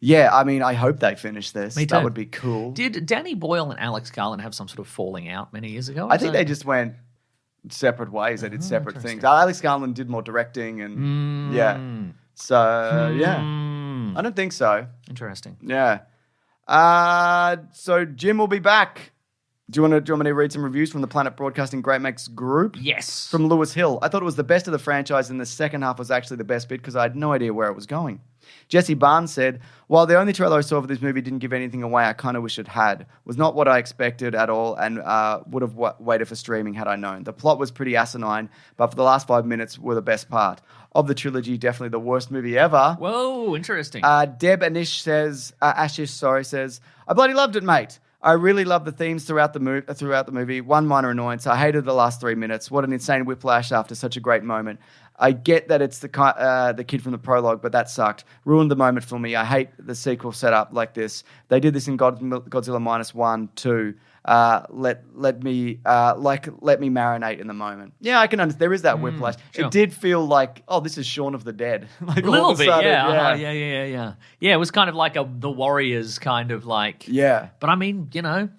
yeah, I mean, I hope they finish this. Me too. That would be cool. Did Danny Boyle and Alex Garland have some sort of falling out many years ago? I think they just went separate ways. They did separate things. Alex Garland did more directing and yeah. So yeah, I don't think so. Interesting. Yeah. So Jim will be back. Do you want me to read some reviews from the Planet Broadcasting Great Max group? Yes. From Lewis Hill. I thought it was the best of the franchise, and the second half was actually the best bit because I had no idea where it was going. Jesse Barnes said, while the only trailer I saw for this movie didn't give anything away, I kind of wish it had. Was not what I expected at all and would have waited for streaming had I known. The plot was pretty asinine, but for the last 5 minutes were the best part. Of the trilogy, definitely the worst movie ever. Whoa, interesting. Deb Ashish says, I bloody loved it, mate. I really love the themes throughout the movie. One minor annoyance. I hated the last 3 minutes. What an insane whiplash after such a great moment. I get that it's the kid from the prologue, but that sucked. Ruined the moment for me. I hate the sequel setup like this. They did this in Godzilla -1, 2. Let me marinate in the moment. Yeah, I can understand. There is that whiplash. Sure. It did feel like, oh, this is Shaun of the Dead. Like A little all of bit, sudden, yeah. Yeah, it was kind of like the Warriors kind of like... Yeah. But I mean,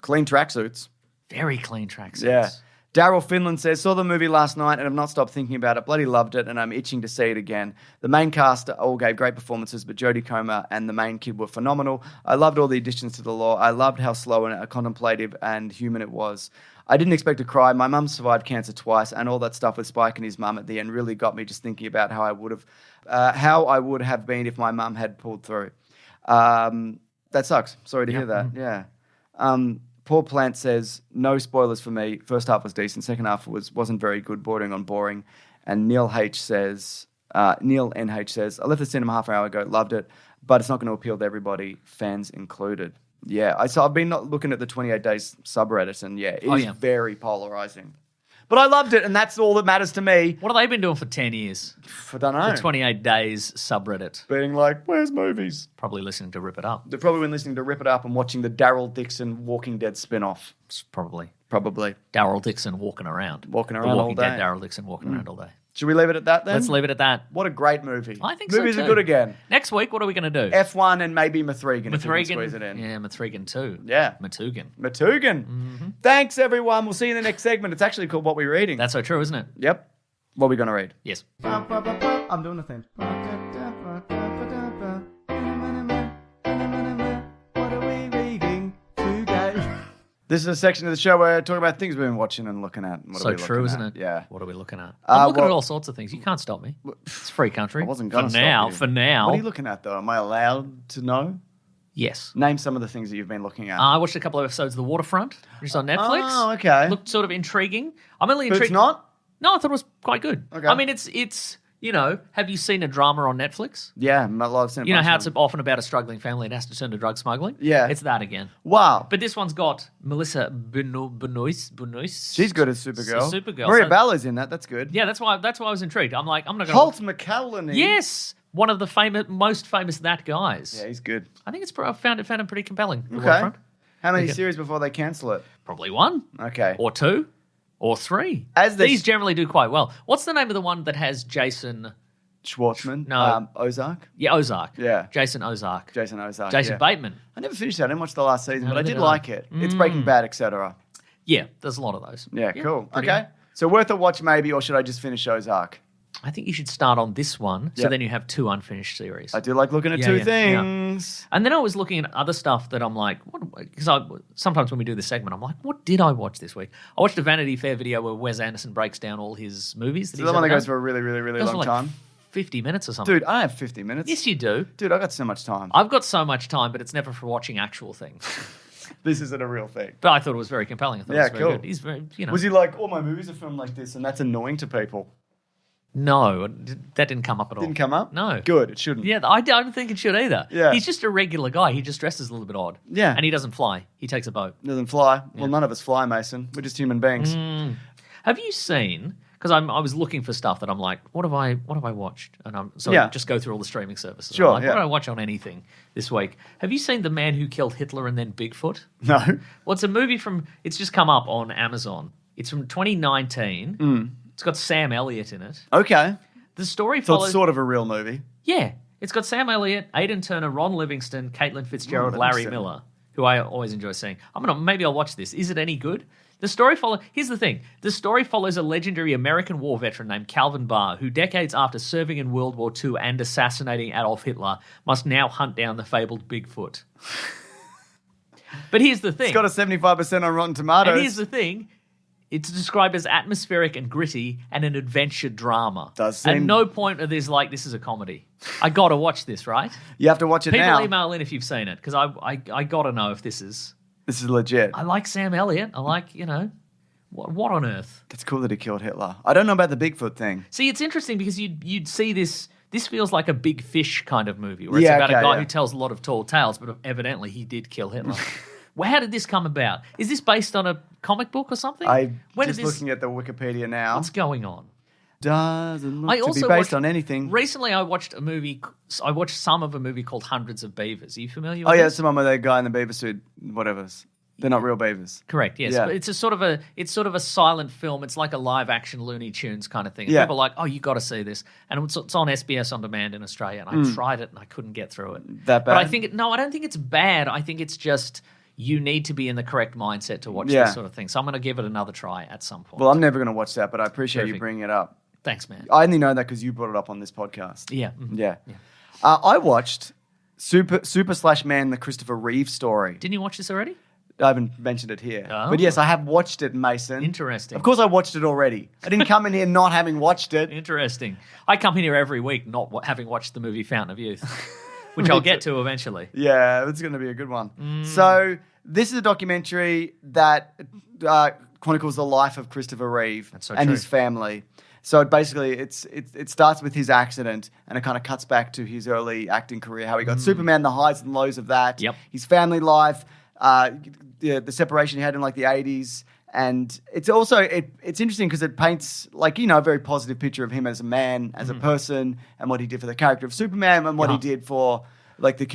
Clean tracksuits. very clean tracksuits. Yeah. Daryl Finland says, saw the movie last night and have not stopped thinking about it. Bloody loved it, and I'm itching to see it again. The main cast all gave great performances, but Jodie Comer and the main kid were phenomenal. I loved all the additions to the lore. I loved how slow and contemplative and human it was. I didn't expect to cry. My mum survived cancer twice, and all that stuff with Spike and his mum at the end really got me just thinking about how I would have been if my mum had pulled through. That sucks. Sorry to hear that. Yeah. Paul Plant says, no spoilers for me. First half was decent. Second half wasn't very good, bordering on boring. And Neil NH says, I left the cinema half an hour ago, loved it, but it's not going to appeal to everybody, fans included. Yeah, I've been looking at the 28 Days subreddit, and it is very polarizing. But I loved it, and that's all that matters to me. What have they been doing for 10 years? I don't know. The 28 Days subreddit. Being like, where's movies? Probably listening to Rip It Up. They've probably been listening to Rip It Up and watching the Daryl Dixon Walking Dead spin-off. Probably. Daryl Dixon walking around. Walking The around all Walking day. Dead Daryl Dixon walking around all day. Should we leave it at that then? Let's leave it at that. What a great movie. I think Movies so too. are good again. Next week, what are we going to do? F1 and maybe Mathregan if we can squeeze it in. Yeah, Mathregan too. Yeah. Matugan. Mm-hmm. Thanks, everyone. We'll see you in the next segment. It's actually called What We're Reading. That's so true, isn't it? Yep. What are we going to read? Yes. I'm doing the thing. What are we reading today? This is a section of the show where I talk about things we've been watching and looking at. So true, isn't it? Yeah. What are we looking at? I'm looking at all sorts of things. You can't stop me. It's a free country. I wasn't going to stop you. For now. What are you looking at, though? Am I allowed to know? Yes. Name some of the things that you've been looking at. I watched a couple of episodes of The Waterfront, which is on Netflix. Oh, okay. Looked sort of intriguing. I'm only But intrigued. it's not? No, I thought it was quite good. Okay. I mean, it's have you seen a drama on Netflix? Yeah, a lot of cinema. You know how it's often about a struggling family and has to turn to drug smuggling? Yeah. It's that again. Wow. But this one's got Melissa Benoist. She's good as Supergirl. Supergirl. Maria Bella's in that. That's good. Yeah, that's why I was intrigued. I'm not going to... Holt McCallany. Yes! One of the most famous that guys. Yeah, he's good. I think I found him pretty compelling. The Okay. Waterfront. How many series before they cancel it? Probably one. Okay. Or two. Or three. As These generally do quite well. What's the name of the one that has Jason... Schwartzman? No. Ozark? Yeah, Ozark. Yeah. Jason Ozark. Jason Ozark. Jason yeah. Bateman. I never finished that. I didn't watch the last season, but I neither did did I. like it. It's Breaking Bad, etc. Yeah, there's a lot of those. Yeah, cool. pretty Okay. So worth a watch maybe, or should I just finish Ozark? I think you should start on this one, so Yep. then you have two unfinished series. I do like looking at two things. And then I was looking at other stuff that I'm like, because sometimes when we do this segment, I'm like, what did I watch this week? I watched a Vanity Fair video where Wes Anderson breaks down all his movies. So the one that goes for a really, really, really long time? 50 minutes or something. Dude, I have 50 minutes. Yes, you do. Dude, I got so much time. I've got so much time, but it's never for watching actual things. This isn't a real thing. But I thought it was very compelling. I thought it was very cool. good. He's very, Was he like, all my movies are filmed like this, and that's annoying to people? No, that didn't come up at all. Didn't come up? No. Good, it shouldn't. Yeah, I don't think it should either. Yeah. He's just a regular guy. He just dresses a little bit odd. Yeah. And he doesn't fly. He takes a boat. Doesn't fly. Well, none of us fly, Mason. We're just human beings. Have you seen? Because I was looking for stuff that I'm like, what have I watched? And I just go through all the streaming services. Sure, I'm like, yeah. what did I watch on anything this week? Have you seen The Man Who Killed Hitler and Then Bigfoot? No. Well, it's a movie it's just come up on Amazon. It's from 2019. It's got Sam Elliott in it. Okay. The story So follows. it's sort of a real movie. Yeah. It's got Sam Elliott, Aidan Turner, Ron Livingston, Caitlin Fitzgerald, Ron Larry Livingston. Miller, who I always enjoy seeing. Maybe I'll watch this. Is it any good? Here's the thing. The story follows a legendary American war veteran named Calvin Barr, who decades after serving in World War II and assassinating Adolf Hitler, must now hunt down the fabled Bigfoot. But here's the thing. It's got a 75% on Rotten Tomatoes. And here's the thing. It's described as atmospheric and gritty and an adventure drama. Does seem- At no point are this like, this is a comedy. I got to watch this, right? You have to watch it People now. email in if you've seen it, because I got to know if this is... This is legit. I like Sam Elliott. I like, what on earth? That's cool that he killed Hitler. I don't know about the Bigfoot thing. See, it's interesting because you'd see this... This feels like a Big Fish kind of movie, where it's about a guy who tells a lot of tall tales, but evidently he did kill Hitler. Well, how did this come about? Is this based on a comic book or something? I'm When just did this, looking at the Wikipedia now. what's going on? Doesn't look I to be also based watched- on anything. Recently, I watched some of a movie called Hundreds of Beavers. Are you familiar Oh with yeah, this? it's the one with that guy in the beaver suit, whatever's. They're not real beavers. Correct, yes. Yeah. But it's sort of a silent film. It's like a live action Looney Tunes kind of thing. And Yeah. people are like, oh, you got to see this. And it's on SBS On Demand in Australia. And I tried it and I couldn't get through it. That But I bad? think, I don't think it's bad. I think it's just you need to be in the correct mindset to watch Yeah. this sort of thing. So I'm going to give it another try at some point. Well, I'm never going to watch that, but I appreciate you Perfect. bringing it up. Thanks, man. I only know that because you brought it up on this podcast. Yeah. Yeah. I watched Super/Man, the Christopher Reeve story. Didn't you watch this already? I haven't mentioned it here. Oh. But yes, I have watched it, Mason. Interesting. Of course I watched it already. I didn't come in here not having watched it. Interesting. I come in here every week not having watched the movie Fountain of Youth, which I'll get to eventually. Yeah, it's going to be a good one. So this is a documentary that chronicles the life of Christopher Reeve That's so and true. his family. So basically, it starts with his accident, and it kind of cuts back to his early acting career, how he got Superman, the highs and lows of that, Yep. his family life, the separation he had in like the 80s. And it's also, it's interesting because it paints like, a very positive picture of him as a man, as a person, and what he did for the character of Superman, and what he did for like the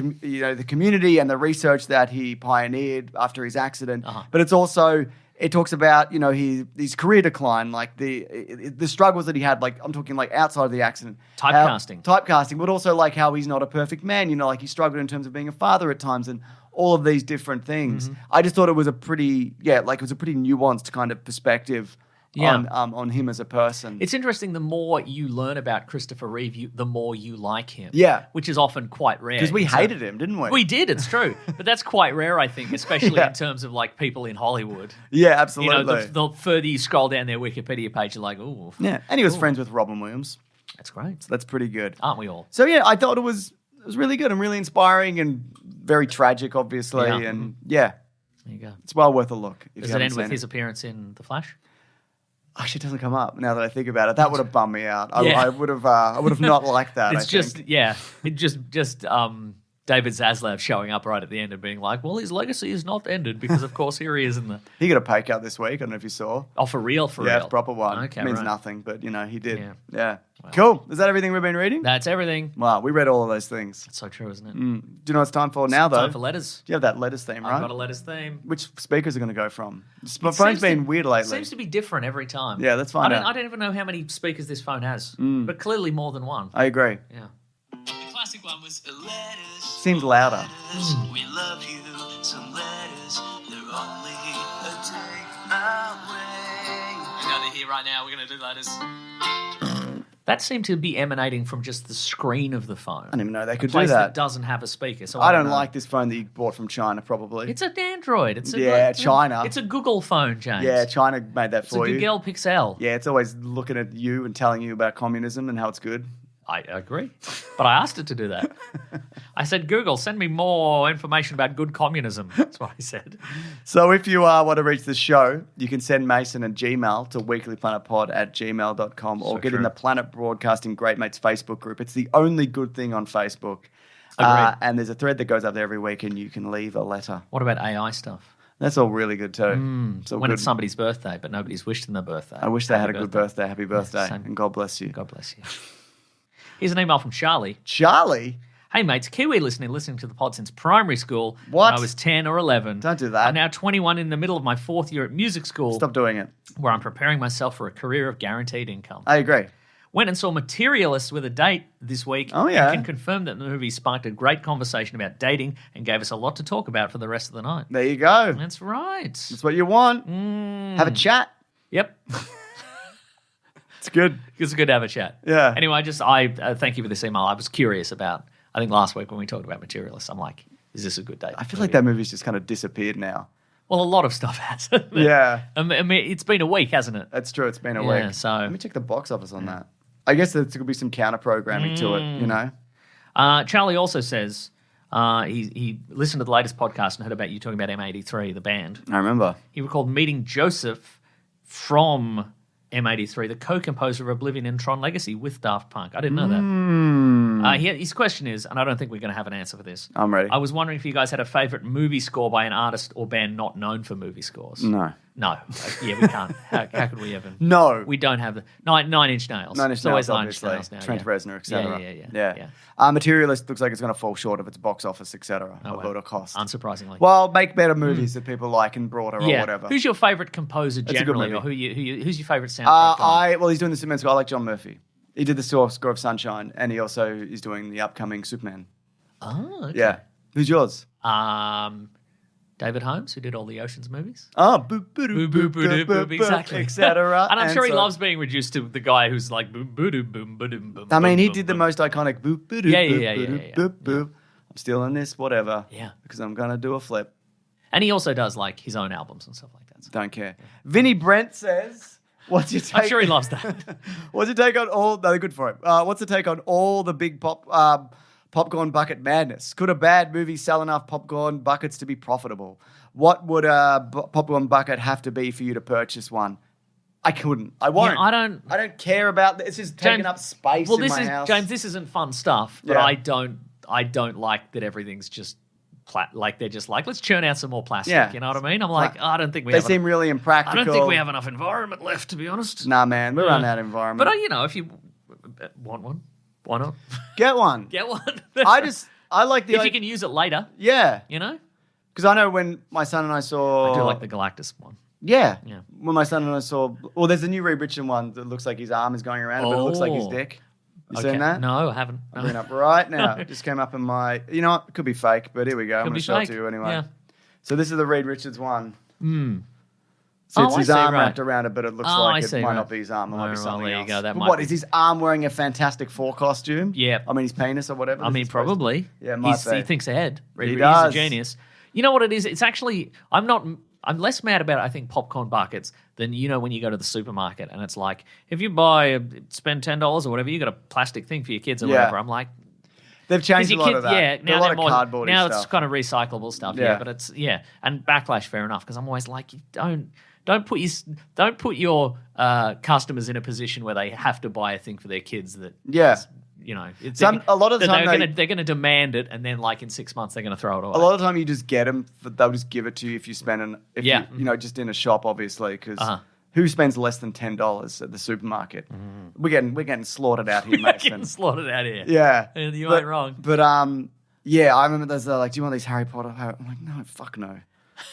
community and the research that he pioneered after his accident. But it's also, it talks about, his career decline, like the struggles that he had, like I'm talking like outside of the accident. Typecasting, but also like how he's not a perfect man, like he struggled in terms of being a father at times and all of these different things. I just thought it was a pretty nuanced kind of perspective on him as a person. It's interesting. The more you learn about Christopher Reeve, the more you like him. Yeah. Which is often quite rare. Because we hated him, didn't we? We did, it's true. But that's quite rare, I think, especially in terms of like people in Hollywood. Yeah, absolutely. The further you scroll down their Wikipedia page, you're like, ooh. Yeah, and he was friends with Robin Williams. That's great. So that's pretty good. Aren't we all? So yeah, I thought it was really good and really inspiring and very tragic, obviously. Yeah. And yeah, There you go. it's well worth a look. If Does you it haven't end with seen his appearance in The Flash? Actually, it doesn't come up now that I think about it. That would have bummed me out. Yeah. I would have not liked that. It's I just, think. it just David Zaslav showing up right at the end and being like, well, his legacy is not ended because, of course, here he is in the... He got a pay cut this week. I don't know if you saw. Oh, for real? Yeah, it's a proper one. Okay, Means right. nothing, but he did. Yeah. Yeah. Cool. Is that everything we've been reading? That's everything. Wow, we read all of those things. It's so true, isn't it? Do you know what it's time for now, though? Time for letters. Do you have that letters theme, right? I've got a letters theme. Which speakers are going to go from? My It phone's seems been to- weird It lately. seems to be different every time. Yeah, let's find out. I don't even know how many speakers this phone has, but clearly more than one. I agree. Yeah. The classic one was letters. Seems louder. We love you. Some letters, they're only a take away. We're going to hear right now. We're going to do letters. That seemed to be emanating from just the screen of the phone. I didn't even know they could a place do that. doesn't have a speaker. So I don't know. like this phone that you bought from China, probably. It's an Android. It's China. It's a Google phone, James. Yeah, China made that It's a for you. Google Pixel. Yeah, it's always looking at you and telling you about communism and how it's good. I agree. But I asked it to do that. I said, Google, send me more information about good communism. That's what I said. So if you want to reach the show, you can send Mason a Gmail to weeklyplanetpod@gmail.com or So get in true. the Planet Broadcasting Great Mates Facebook group. It's the only good thing on Facebook. Agreed. And there's a thread that goes up there every week and you can leave a letter. What about AI stuff? That's all really good too. It's all When good. it's somebody's birthday, but nobody's wished them their birthday. I wish they had a good birthday. Happy birthday. same. And God bless you. God bless you. Here's an email from Charlie. Charlie? Hey, mates, Kiwi listening to the pod since primary school. What? When I was 10 or 11. Don't do that. I'm now 21 in the middle of my fourth year at music school, Stop doing it. where I'm preparing myself for a career of guaranteed income. I agree. Went and saw Materialists with a date this week. Oh, yeah. And can confirm that the movie sparked a great conversation about dating and gave us a lot to talk about for the rest of the night. There you go. That's right. That's what you want. Have a chat. Yep. It's good. It's good to have a chat. Yeah. Anyway, I thank you for this email. I was curious about, I think last week when we talked about Materialists, I'm like, is this a good date? I feel like that movie's just kind of disappeared now. Well, a lot of stuff has. Yeah. I mean, it's been a week, hasn't it? That's true. It's been a Yeah, week. so- Let me check the box office on that. I guess there could be some counter programming to it, you know? Charlie also says he listened to the latest podcast and heard about you talking about M83, the band. I remember. He recalled meeting Joseph from M83, the co-composer of Oblivion and Tron Legacy with Daft Punk. I didn't know that. His question is, and I don't think we're going to have an answer for this. I'm ready. I was wondering if you guys had a favourite movie score by an artist or band not known for movie scores. No. No. Yeah, we can't. How could we ever? No. We don't have the... Nine Inch Nails. It's always obviously. Nine Inch Nails now. Trent Reznor, etc. Yeah. Materialist looks like it's going to fall short of its box office, etc. What it'll cost. Unsurprisingly. Well, make better movies that people like and broader or whatever. Who's your favourite composer a good generally, movie. or who's your favourite soundtrack guy? Well, he's doing the Superman score. I like John Murphy. He did the score of Sunshine, and he also is doing the upcoming Superman. Oh, okay. Yeah. Who's yours? David Holmes, who did all the Oceans movies. Oh, boop, boop, boop, boop, boop, boop, Exactly. etc. And I'm sure he loves being reduced to the guy who's like boom, boom, boom, boom, boom. I mean, he boom, did the boom. most iconic boop, boop, Yeah. boop, boop. I'm stealing this, whatever. Yeah. Because I'm going to do a flip. And he also does like his own albums and stuff like that. So. Don't care. Vinny Brent says, what's your take? I'm sure he loves that. What's your take on all... No, they're good for it. What's the take on all the big popcorn bucket madness? Could a bad movie sell enough popcorn buckets to be profitable? What would a popcorn bucket have to be for you to purchase one? I couldn't. I won't. Yeah, I don't care about this. It's just taking up space in my house. James, this isn't fun stuff, but Yeah. I don't like that everything's just like they're just like, let's churn out some more plastic. Yeah. You know what I mean? I'm like, I don't think we They have seem really impractical. I don't think we have enough environment left, to be honest. Nah, man. We're running out of environment. But if you want one, why not? Get one. Get one. I like the... if you can use it later, Yeah. you know? Because I know when my son and I saw... I do like the Galactus one. Yeah. Yeah. When my son and I saw... Well, there's a new Reed Richards one that looks like his arm is going around, but it looks like his dick. You seen that? No, I haven't. I'm bringing it up right now. It just came up in my... You know what? It could be fake, but here we go. I'm going to show it to you anyway. Yeah. So this is the Reed Richards one. Mm. So it's I his see, arm right. wrapped around it, but it looks Oh, like I it see, might right. not be his arm. It might be Well, something there you else. go, that But might what, be. is his arm wearing a Fantastic Four costume? Yeah. I mean, his penis or whatever? I mean, probably. Yeah, it might be. He thinks ahead. He He's does. a genius. You know what it is? It's actually, I'm less mad about, I think, popcorn buckets than, when you go to the supermarket and it's like, if you spend $10 or whatever, you got a plastic thing for your kids or Yeah. whatever. I'm like, They've changed a lot of that. yeah, There are a lot of cardboardy now stuff. it's kind of recyclable stuff, Yeah. but it's and backlash, fair enough, because I'm always like, don't put your customers in a position where they have to buy a thing for their kids that it's a lot of the time they're going to demand it, and then like in 6 months they're going to throw it away. A lot of the time you just get them. They'll just give it to you if you spend just in a shop, obviously, because who spends less than $10 at the supermarket? We're getting slaughtered out here, Mason. Getting slaughtered out here. Yeah, You ain't wrong. But I remember there's like, do you want these Harry Potter? I'm like, no, fuck no.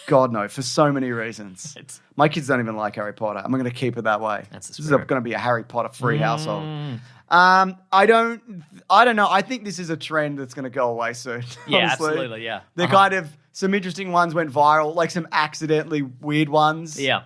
God, no, for so many reasons. My kids don't even like Harry Potter. I'm going to keep it that way. This is going to be a Harry Potter free household. I don't know. I think this is a trend that's going to go away soon. Yeah, honestly. absolutely, yeah. They're kind of, some interesting ones went viral, like some accidentally weird ones. Yeah.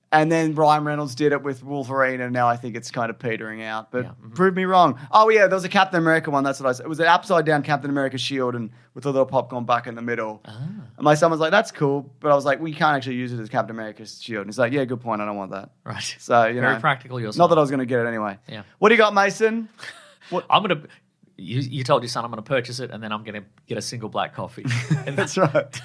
And then Ryan Reynolds did it with Wolverine, and now I think it's kind of petering out. But prove me wrong. Oh, yeah, there was a Captain America one. That's what I said. It was an upside-down Captain America shield and with a little popcorn bucket in the middle. And my son was like, that's cool. But I was like, we can't actually use it as Captain America's shield. And he's like, yeah, good point. I don't want that. Right. So, Very practical yourself. Not that I was going to get it anyway. Yeah. What do you got, Mason? I'm going to... You told your son I'm going to purchase it, and then I'm going to get a single black coffee. And That's right.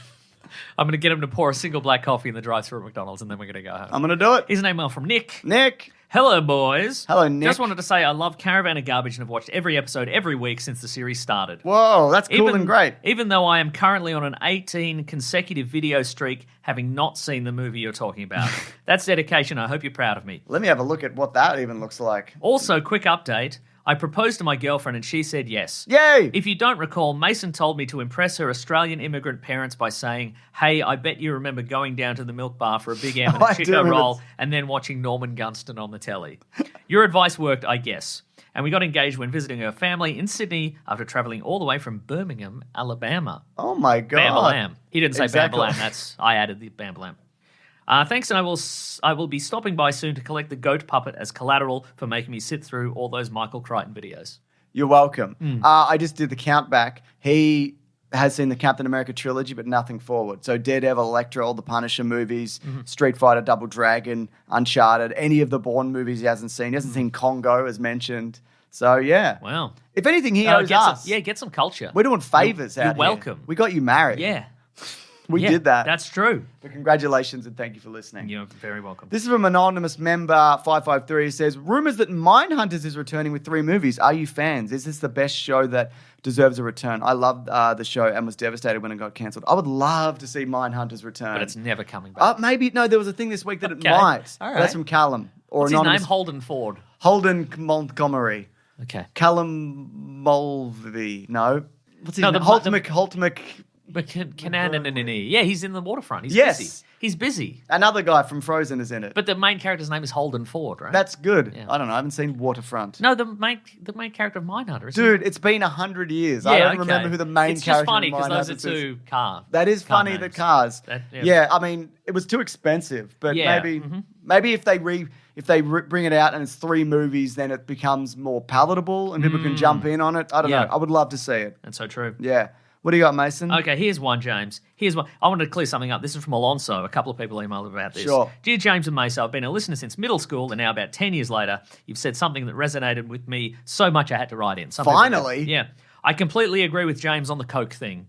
I'm going to get him to pour a single black coffee in the drive-thru at McDonald's, and then we're going to go home. I'm going to do it. Here's an email from Nick. Nick. Hello, boys. Hello, Nick. Just wanted to say I love Caravan of Garbage and have watched every episode every week since the series started. Whoa, that's cool and great. Even though I am currently on an 18 consecutive video streak, having not seen the movie you're talking about. That's dedication. I hope you're proud of me. Let me have a look at what that even looks like. Also, quick update. I proposed to my girlfriend and she said yes. Yay! If you don't recall, Mason told me to impress her Australian immigrant parents by saying, hey, I bet you remember going down to the milk bar for a Big M and a Chico roll and then watching Norman Gunston on the telly. Your advice worked, I guess. And we got engaged when visiting her family in Sydney after travelling all the way from Birmingham, Alabama. Oh my God. Bambalam. He didn't say Exactly. Bambalam. I added the Bambalam. Thanks, and I will be stopping by soon to collect the goat puppet as collateral for making me sit through all those Michael Crichton videos. You're welcome. I just did the count back. He has seen the Captain America trilogy, but nothing forward. So Daredevil, Elektra, all the Punisher movies, Street Fighter, Double Dragon, Uncharted, any of the Bourne movies he hasn't seen. He hasn't seen Congo, as mentioned. So, yeah. Wow. If anything, he owes us. Get some culture. We're doing favors out You're here. welcome. We got you married. Yeah. We did that. That's true. But congratulations and thank you for listening. You're very welcome. This is from anonymous member 553. It says, rumors that Mindhunters is returning with 3 movies. Are you fans? Is this the best show that deserves a return? I loved the show and was devastated when it got cancelled. I would love to see Mindhunters return. But it's never coming back. Maybe, no, there was a thing this week that it Okay. might. All right. That's from Callum. Or What's his anonymous. name? Holden Ford. Holden Montgomery. Okay. Callum Mulvey. No. What's his No, name? the- Holtmick. But yeah, he's in the waterfront. He's Yes. busy. He's busy. Another guy from Frozen is in it. But the main character's name is Holden Ford, right? That's good. Yeah. I don't know. I haven't seen Waterfront. No, the main character of Mindhunter. Isn't Dude, it's been 100 years. Yeah, I don't okay. remember who the main it's character just funny of because those Mindhunters are is. two cars. That is car funny, the names. cars. Yeah. Yeah, I mean, it was too expensive. But Yeah, maybe if they bring it out and it's 3 movies, then it becomes more palatable and people can jump in on it. I don't Yeah. know. I would love to see it. That's so true. Yeah. What do you got, Mason? Okay, here's one, James. Here's one. I wanted to clear something up. This is from Alonso. A couple of people emailed about this. Sure. Dear James and Mesa, I've been a listener since middle school, and now about 10 years later, you've said something that resonated with me so much I had to write in. Some people- Finally? Yeah. I completely agree with James on the Coke thing.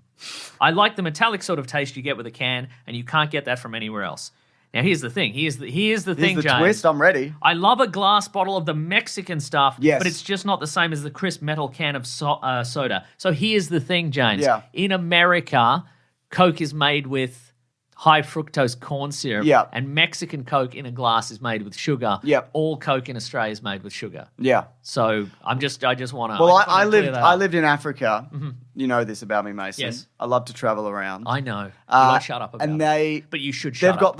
I like the metallic sort of taste you get with a can, and you can't get that from anywhere else. Now, here's the thing. Here's the thing, Here's the James. twist. I'm ready. I love a glass bottle of the Mexican stuff, Yes. but it's just not the same as the crisp metal can of soda. So here's the thing, James. Yeah. In America, Coke is made with high fructose corn syrup, Yeah. and Mexican Coke in a glass is made with sugar. Yep. All Coke in Australia is made with sugar. Yeah. So I just want to. Well, I lived in Africa. You know this about me, Mason. Yes. I love to travel around. I know. Well, shut up about and it. But you should shut up.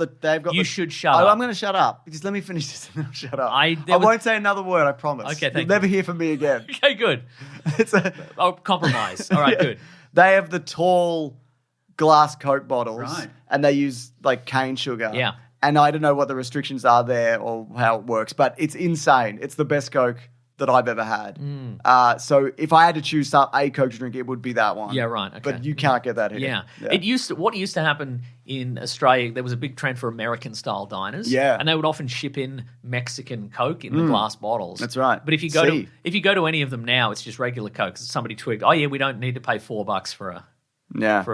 You should shut Oh, up. I'm going to shut up. Just let me finish this and then I'll shut up. I won't say another word, I promise. Okay, thank You'll never hear from me again. Okay, good. It's a, Oh, compromise. All right, good. They have the tall glass Coke bottles Right. and they use like cane sugar. Yeah. And I don't know what the restrictions are there or how it works, but it's insane. It's the best Coke that I've ever had. So if I had to choose a Coke to drink, it would be that one. Yeah, right, okay. But you can't get that here. Yeah. What used to happen in Australia, there was a big trend for American style diners. Yeah. And they would often ship in Mexican Coke in the glass bottles. That's right. But if you go to any of them now, it's just regular Coke. Somebody tweaked, oh yeah, we don't need to pay $4 for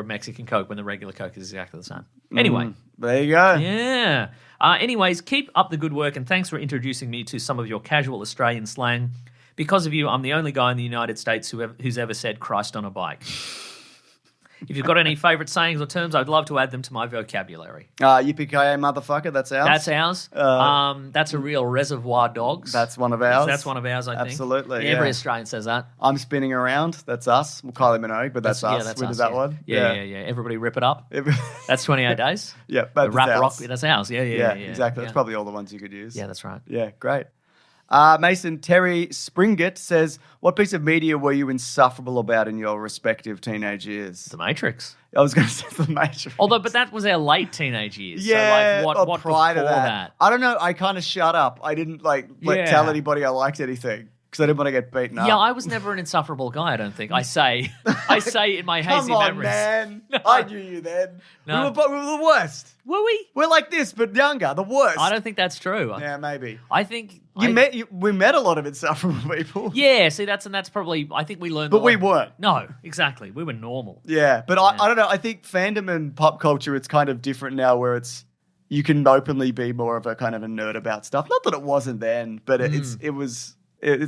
a Mexican Coke when the regular Coke is exactly the same. Anyway. There you go. Yeah. Anyways, keep up the good work and thanks for introducing me to some of your casual Australian slang. Because of you, I'm the only guy in the United States who's ever said Christ on a bike. If you've got any favourite sayings or terms, I'd love to add them to my vocabulary. Yippee-ki-yay, motherfucker. That's ours. That's ours. That's a real Reservoir Dogs. That's one of ours. That's one of ours, I think. Absolutely, Every yeah. Australian says that. I'm spinning around. That's us. Well, Kylie Minogue, but that's us. Yeah, that's We us, did that yeah. one. Yeah. Everybody rip it up. That's 28 days. Yeah, The that's rap ours. rock, that's ours. Yeah. Exactly. Yeah. That's probably all the ones you could use. Yeah, that's right. Yeah, great. Mason Terry Springett says, what piece of media were you insufferable about in your respective teenage years? The Matrix. I was going to say The Matrix. But that was our late teenage years. Yeah, so like or what prior to before that. I don't know. I kind of shut up. I didn't Yeah. tell anybody I liked anything because I didn't want to get beaten up. Yeah, I was never an insufferable guy, I don't think. I say in my hazy Come on, memories. man. No. I knew you then. No. We were the worst. Were we? We're like this, but younger. The worst. I don't think that's true. Yeah, maybe. I think We met a lot of insufferable people. Yeah, see, that's probably. I think we learned. But we weren't. No, exactly. We were normal. Yeah, but I don't know. I think fandom and pop culture, it's kind of different now where you can openly be more of a kind of a nerd about stuff. Not that it wasn't then, but it's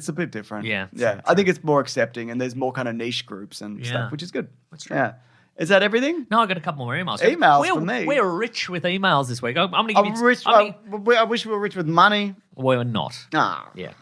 a bit different. Yeah, Yeah. true. I think it's more accepting and there's more kind of niche groups and Yeah. stuff, which is good. That's true. Yeah. Is that everything? No, I got a couple more emails. Emails from me. We're rich with emails this week. I'm going to give you. I wish we were rich with money. We're not. Ah. Yeah.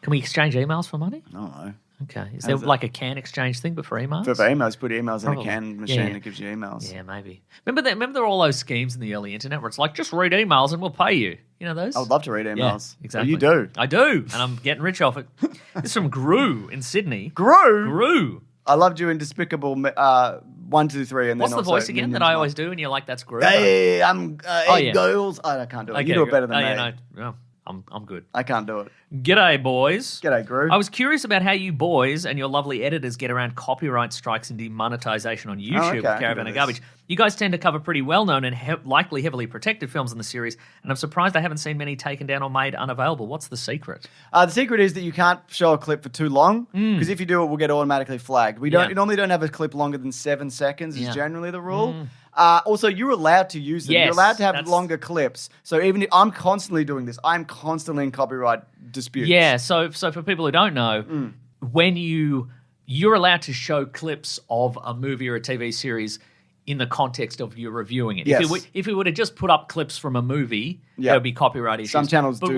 Can we exchange emails for money? I don't know. Okay. Is there like a can exchange thing, but for emails? For emails, put emails in a Probably. can machine Yeah. that gives you emails. Yeah, maybe. Remember there were all those schemes in the early internet where it's like, just read emails and we'll pay you. You know those? I would love to read Yeah, emails. exactly. Well, you do. I do, and I'm getting rich off it. This is from Gru in Sydney. Gru? Gru. I loved you in Despicable 1, 2, 3, and What's then the also voice again that Minions I Mum. always do, and you're like, that's Gru? Hey, I'm yeah. girls. I can't do it. Okay, You do it better than me. Yeah, no, I'm good. I can't do it. G'day, boys. G'day, Gru. I was curious about how you boys and your lovely editors get around copyright strikes and demonetization on YouTube okay, I with can Caravan do of this. Garbage. You guys tend to cover pretty well-known and likely heavily protected films in the series, and I'm surprised I haven't seen many taken down or made unavailable. What's the secret? The secret is that you can't show a clip for too long because if you do, it will get automatically flagged. We don't Yeah. normally don't have a clip longer than 7 seconds. Is Yeah. generally the rule. Also, you're allowed to use them. Yes, You're allowed to have that's- longer clips. So even if I'm constantly doing this, I'm constantly in copyright disputes. Yeah, so for people who don't know, when you're allowed to show clips of a movie or a TV series in the context of you reviewing it. Yes. If we would have just put up clips from a movie, Yeah. there would be copyright issues. Some channels but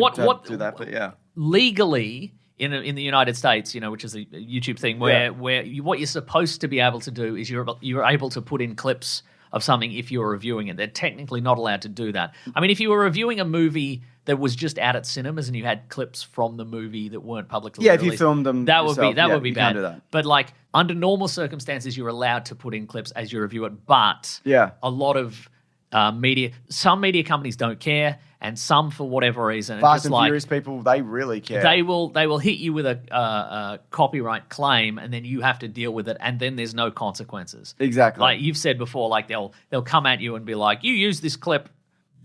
do that, but yeah. Legally, in the United States, which is a YouTube thing, where what you're supposed to be able to do is you're able to put in clips of something if you're reviewing it. They're technically not allowed to do that. I mean, if you were reviewing a movie that was just out at cinemas and you had clips from the movie that weren't publicly Yeah, if released, you filmed them that yourself, would be you bad. can't do that. But like under normal circumstances, you're allowed to put in clips as you review it. But Yeah. a lot of some media companies don't care, and some for whatever reason, Fast just and like Furious people, they really care. they will hit you with a copyright claim, and then you have to deal with it, and then there's no consequences. Exactly. Like you've said before, like they'll come at you and be like, "You use this clip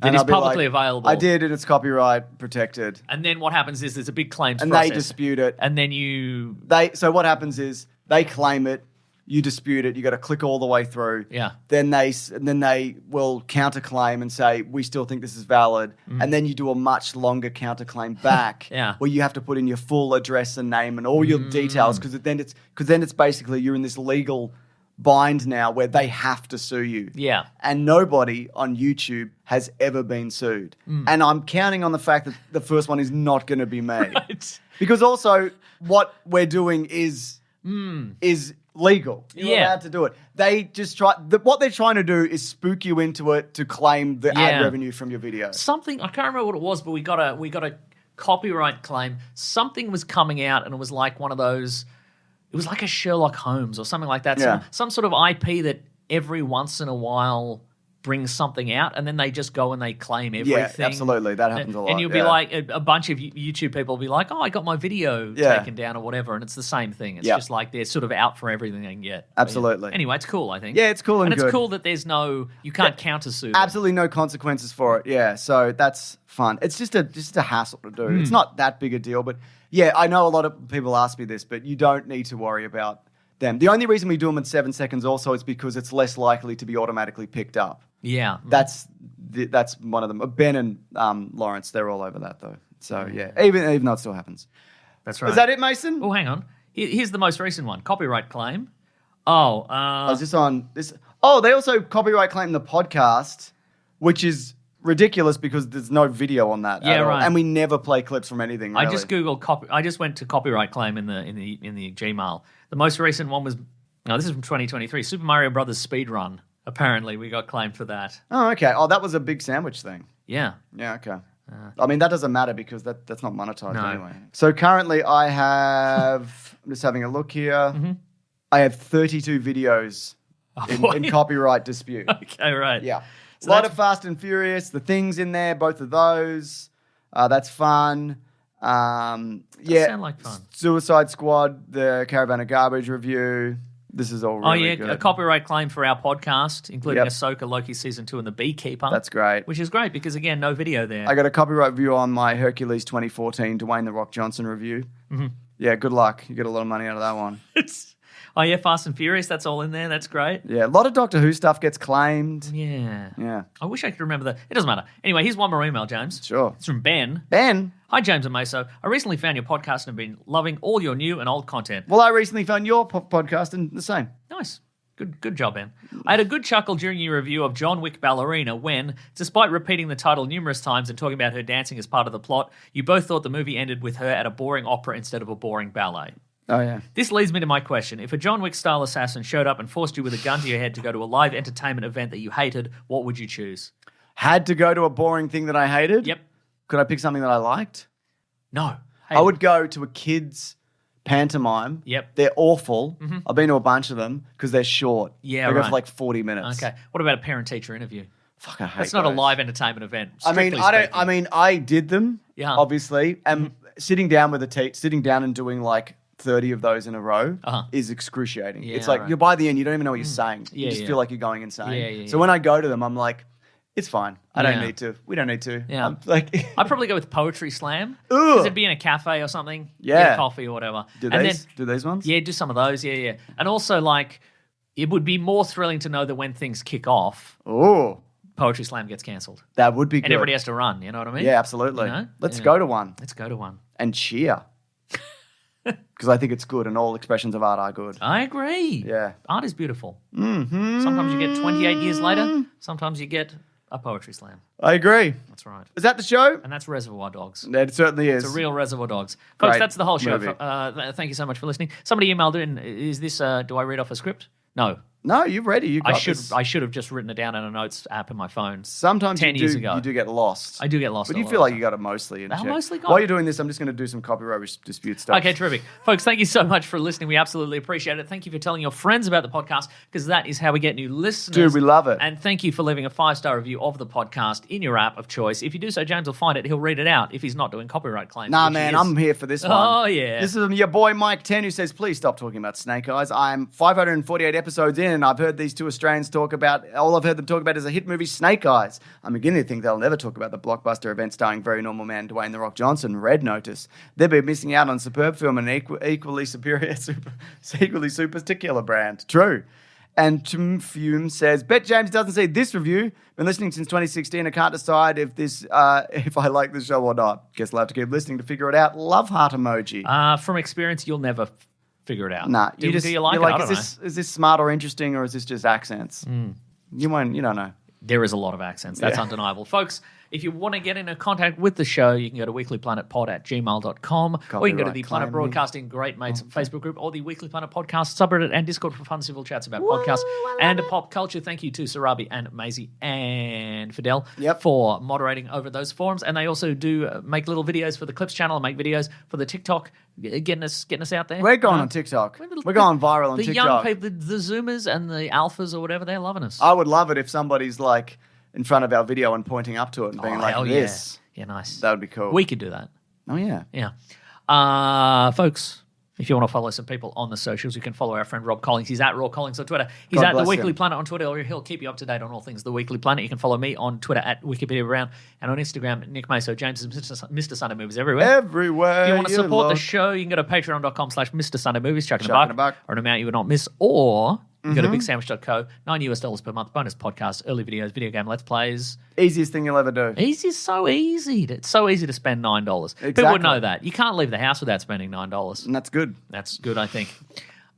that And is I'll be publicly like, available." I did, and it's copyright protected. And then what happens is there's a big claims And process, they dispute it. and then you So what happens is they claim it, you dispute it, you got to click all the way through. Yeah. Then they will counterclaim and say we still think this is valid, and then you do a much longer counterclaim back, Yeah. where you have to put in your full address and name and all your details because then it's basically you're in this legal bind now where they have to sue you. Yeah. And nobody on YouTube has ever been sued. And I'm counting on the fact that the first one is not going to be me. Right. Because also what we're doing is legal. You're Yeah. allowed to do it. They just what they're trying to do is spook you into it to claim the ad Yeah. revenue from your video. something I can't remember what it was, but we got a copyright claim. Something was coming out, and it was like one of those. It was like a Sherlock Holmes or something like that. Yeah. Some sort of IP that every once in a while brings something out, and then they just go and they claim everything. Yeah, absolutely. That happens a lot. And you'll be yeah. like, a bunch of YouTube people will be like, "Oh, I got my video Yeah. taken down or whatever," and it's the same thing. It's Yeah. just like they're sort of out for everything they can get. Absolutely. Anyway, it's cool. I think. Yeah, it's cool and it's good. cool that there's you can't countersue. them. Absolutely no consequences for it. Yeah, so that's fun. It's just a hassle to do. It's not that big a deal, but yeah, I know a lot of people ask me this, but you don't need to worry about them. The only reason we do them in 7 seconds also is because it's less likely to be automatically picked up. Yeah. That's one of them. Ben and Lawrence, they're all over that though. So yeah, even though it still happens. That's right. Is that it, Mason? Oh, hang on. Here's the most recent one. Copyright claim. Oh, I was just on this. Oh, they also copyright claim the podcast, which is ridiculous because there's no video on that. Yeah, at all. right. And we never play clips from anything. I Really. just googled I just went to copyright claim in the Gmail. The most recent one was this is from 2023. Super Mario Brothers speed run. Apparently, we got claimed for that. Oh, okay. Oh, that was a big sandwich thing. Yeah. Yeah, okay. I mean, that doesn't matter because that's not monetized No. anyway. So currently I have, I'm just having a look here. I have 32 videos in copyright dispute. Okay, right. Yeah. So a lot that's- of Fast and Furious, the things in there, both of those. That's fun. Yeah. sound like fun. Suicide Squad, the Caravan of Garbage review. This is all really good. A copyright claim for our podcast, including Yep. Ahsoka, Loki Season 2, and The Beekeeper. That's great. Which is great because, again, no video there. I got a copyright review on my Hercules 2014 Dwayne The Rock Johnson review. Yeah, good luck. You get a lot of money out of that one. Fast and Furious, that's all in there. That's great. Yeah, a lot of Doctor Who stuff gets claimed. Yeah. Yeah, I wish I could remember that. It doesn't matter. Anyway, here's one more email, James. sure. It's from Ben. Ben, Hi, James and Meso. I recently found your podcast and have been loving all your new and old content. well, I recently found your podcast and the same. Nice. Good job, Ben. I had a good chuckle during your review of John Wick Ballerina when, despite repeating the title numerous times and talking about her dancing as part of the plot, you both thought the movie ended with her at a boring opera instead of a boring ballet. Oh, yeah. This leads me to my question. If a John Wick-style assassin showed up and forced you with a gun to your head to go to a live entertainment event that you hated, what would you choose? Had to go to a boring thing that I hated? Yep. Could I pick something that I liked? No. I would go to a kid's pantomime. Yep. They're awful. I've been to a bunch of them because they're short. Yeah, They go right. for like 40 minutes. Okay. What about a parent-teacher interview? Fuck, I hate That's not a those. live entertainment event. I mean, I did them, Yeah. obviously, and sitting down with sitting down and doing like 30 of those in a row is excruciating. Yeah, it's like right. you're by the end, you don't even know what you're saying. Yeah, You just yeah. feel like you're going insane. Yeah, So when I go to them, I'm like, it's fine. I don't Yeah. need to. We don't need to. Yeah. I'm like, I'd probably go with Poetry Slam. Ugh. Because it'd be in a cafe or something. Yeah. Get a coffee or whatever. do And these ones? Yeah, do some of those. Yeah. And also, like, It would be more thrilling to know that when things kick off, Oh, Poetry Slam gets cancelled. that would be good. And everybody has to run, you know what I mean? Yeah, absolutely. You know? Let's Yeah. go to one Let's go to one. and cheer. Because I think it's good and all expressions of art are good. I agree. Yeah. Art is beautiful. Mm-hmm. Sometimes you get 28 years later. Sometimes you get a Poetry Slam. I agree. That's right. Is that the show? And that's Reservoir Dogs. It certainly is. It's a real Reservoir Dogs. Folks, Great that's the whole show. movie. Thank you so much for listening. Somebody emailed in, is this, do I read off a script? No. No, you're ready. You got I this. should have just written it down in a notes app in my phone. Sometimes 10 you years do, ago. you do get lost. I do get lost. But a you lot feel of like the you got it mostly in I'm check. mostly got While it. you're doing this, I'm just going to do some copyright dispute stuff. Okay, terrific. Folks, thank you so much for listening. We absolutely appreciate it. Thank you for telling your friends about the podcast because that is how we get new listeners. Dude, we love it. And thank you for leaving a 5-star review of the podcast in your app of choice. If you do so, James will find it. He'll read it out if he's not doing copyright claims. Nah, which he man, is. I'm here for this one. Oh, yeah. This is your boy Mike 10 who says, please stop talking about Snake Eyes. I'm 548 episodes in and I've heard these two Australians talk about, all I've heard them talk about is a hit movie, Snake Eyes. I'm beginning to think they'll never talk about the blockbuster event starring very normal man Dwayne "The Rock" Johnson, Red Notice. They'll be missing out on a superb film and an equally superior, equally super brand. True. And Tim Fume says, bet James doesn't see this review. Been listening since 2016. I can't decide if if I like this show or not. Guess I'll have to keep listening to figure it out. Love heart emoji. From experience, you'll never figure it out. Nah, do you like you're it? I don't know. is this smart or interesting or is this just accents? You don't know. There is a lot of accents. That's undeniable. Folks, if you want to get into contact with the show, you can go to weeklyplanetpod@gmail.com or you can go to the Planet Broadcasting Great Mates Facebook group or the Weekly Planet Podcast subreddit and Discord for fun civil chats about podcasts and pop culture. Thank you to Sarabi and Maisie and Fidel for moderating over those forums. And they also do make little videos for the Clips channel and make videos for the TikTok, getting us out there. We're going on TikTok. We're going viral on the TikTok. young people, the Zoomers and the Alphas or whatever, they're loving us. I would love it if somebody's like in front of our video and pointing up to it and being like hell this. Yeah, nice. That would be cool. We could do that. Oh, yeah. Yeah. Folks, if you want to follow some people on the socials, you can follow our friend Rob Collins. He's at Raw Collins on Twitter. He's God at The bless Weekly him. Planet on Twitter, or he'll keep you up to date on all things The Weekly Planet. You can follow me on Twitter at Wikipedia Brown and on Instagram, Nick Maso. James is Mr. Sunday Movies everywhere. Everywhere. If you want to support the look. show, you can go to patreon.com/Mr. Sunday Movies, chuck in Chuck in a a buck, buck. or an amount you would not miss, or you go to bigsandwich.co, $9 per month, bonus podcasts, early videos, video game let's plays. Easiest thing you'll ever do. Easy is so easy. It's so easy to spend $9. People Exactly. would know that. You can't leave the house without spending $9. And that's good. That's good, I think.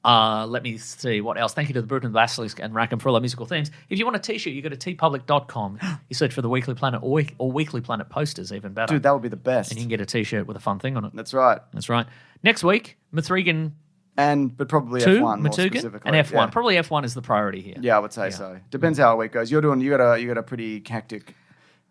Let me see what else. Thank you to the Bruton Basilisk and Rackham for all our musical themes. If you want a t-shirt, you go to tpublic.com. You search for the Weekly Planet or Weekly Planet posters, even better. Dude, that would be the best. And you can get a t-shirt with a fun thing on it. That's right. That's right. Next week, Mithrigan But probably 2, F1 more Matugan, specifically. and F1. Yeah. Probably F1 is the priority here. Yeah, I would say so. Depends how a week goes. You got a pretty hectic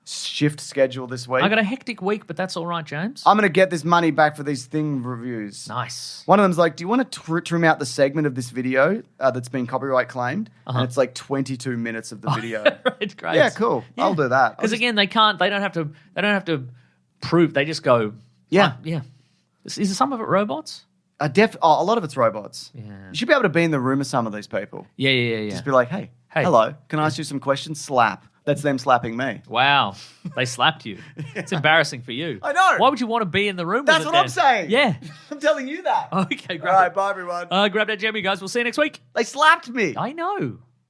shift schedule this week. I got a hectic week, but that's all right, James. I'm going to get this money back for these thing reviews. Nice. One of them's like, do you want to trim out the segment of this video that's been copyright claimed? And it's like 22 minutes of the video. Right, great. Yeah, cool. I'll do that. Because again, they don't have to prove. They just go. Yeah. Yeah. Is some of it robots? A lot of it's robots. Yeah. You should be able to be in the room with some of these people. Yeah. Just be like, hey, Hey. hello, can I ask you some questions? Slap. That's them slapping me. Wow, they slapped you. It's embarrassing for you. I know. Why would you want to be in the room? That's with what it I'm saying. Yeah. I'm telling you that. Okay, All grab right, it. bye, everyone. Grab that jammy, guys. We'll see you next week. They slapped me. I know.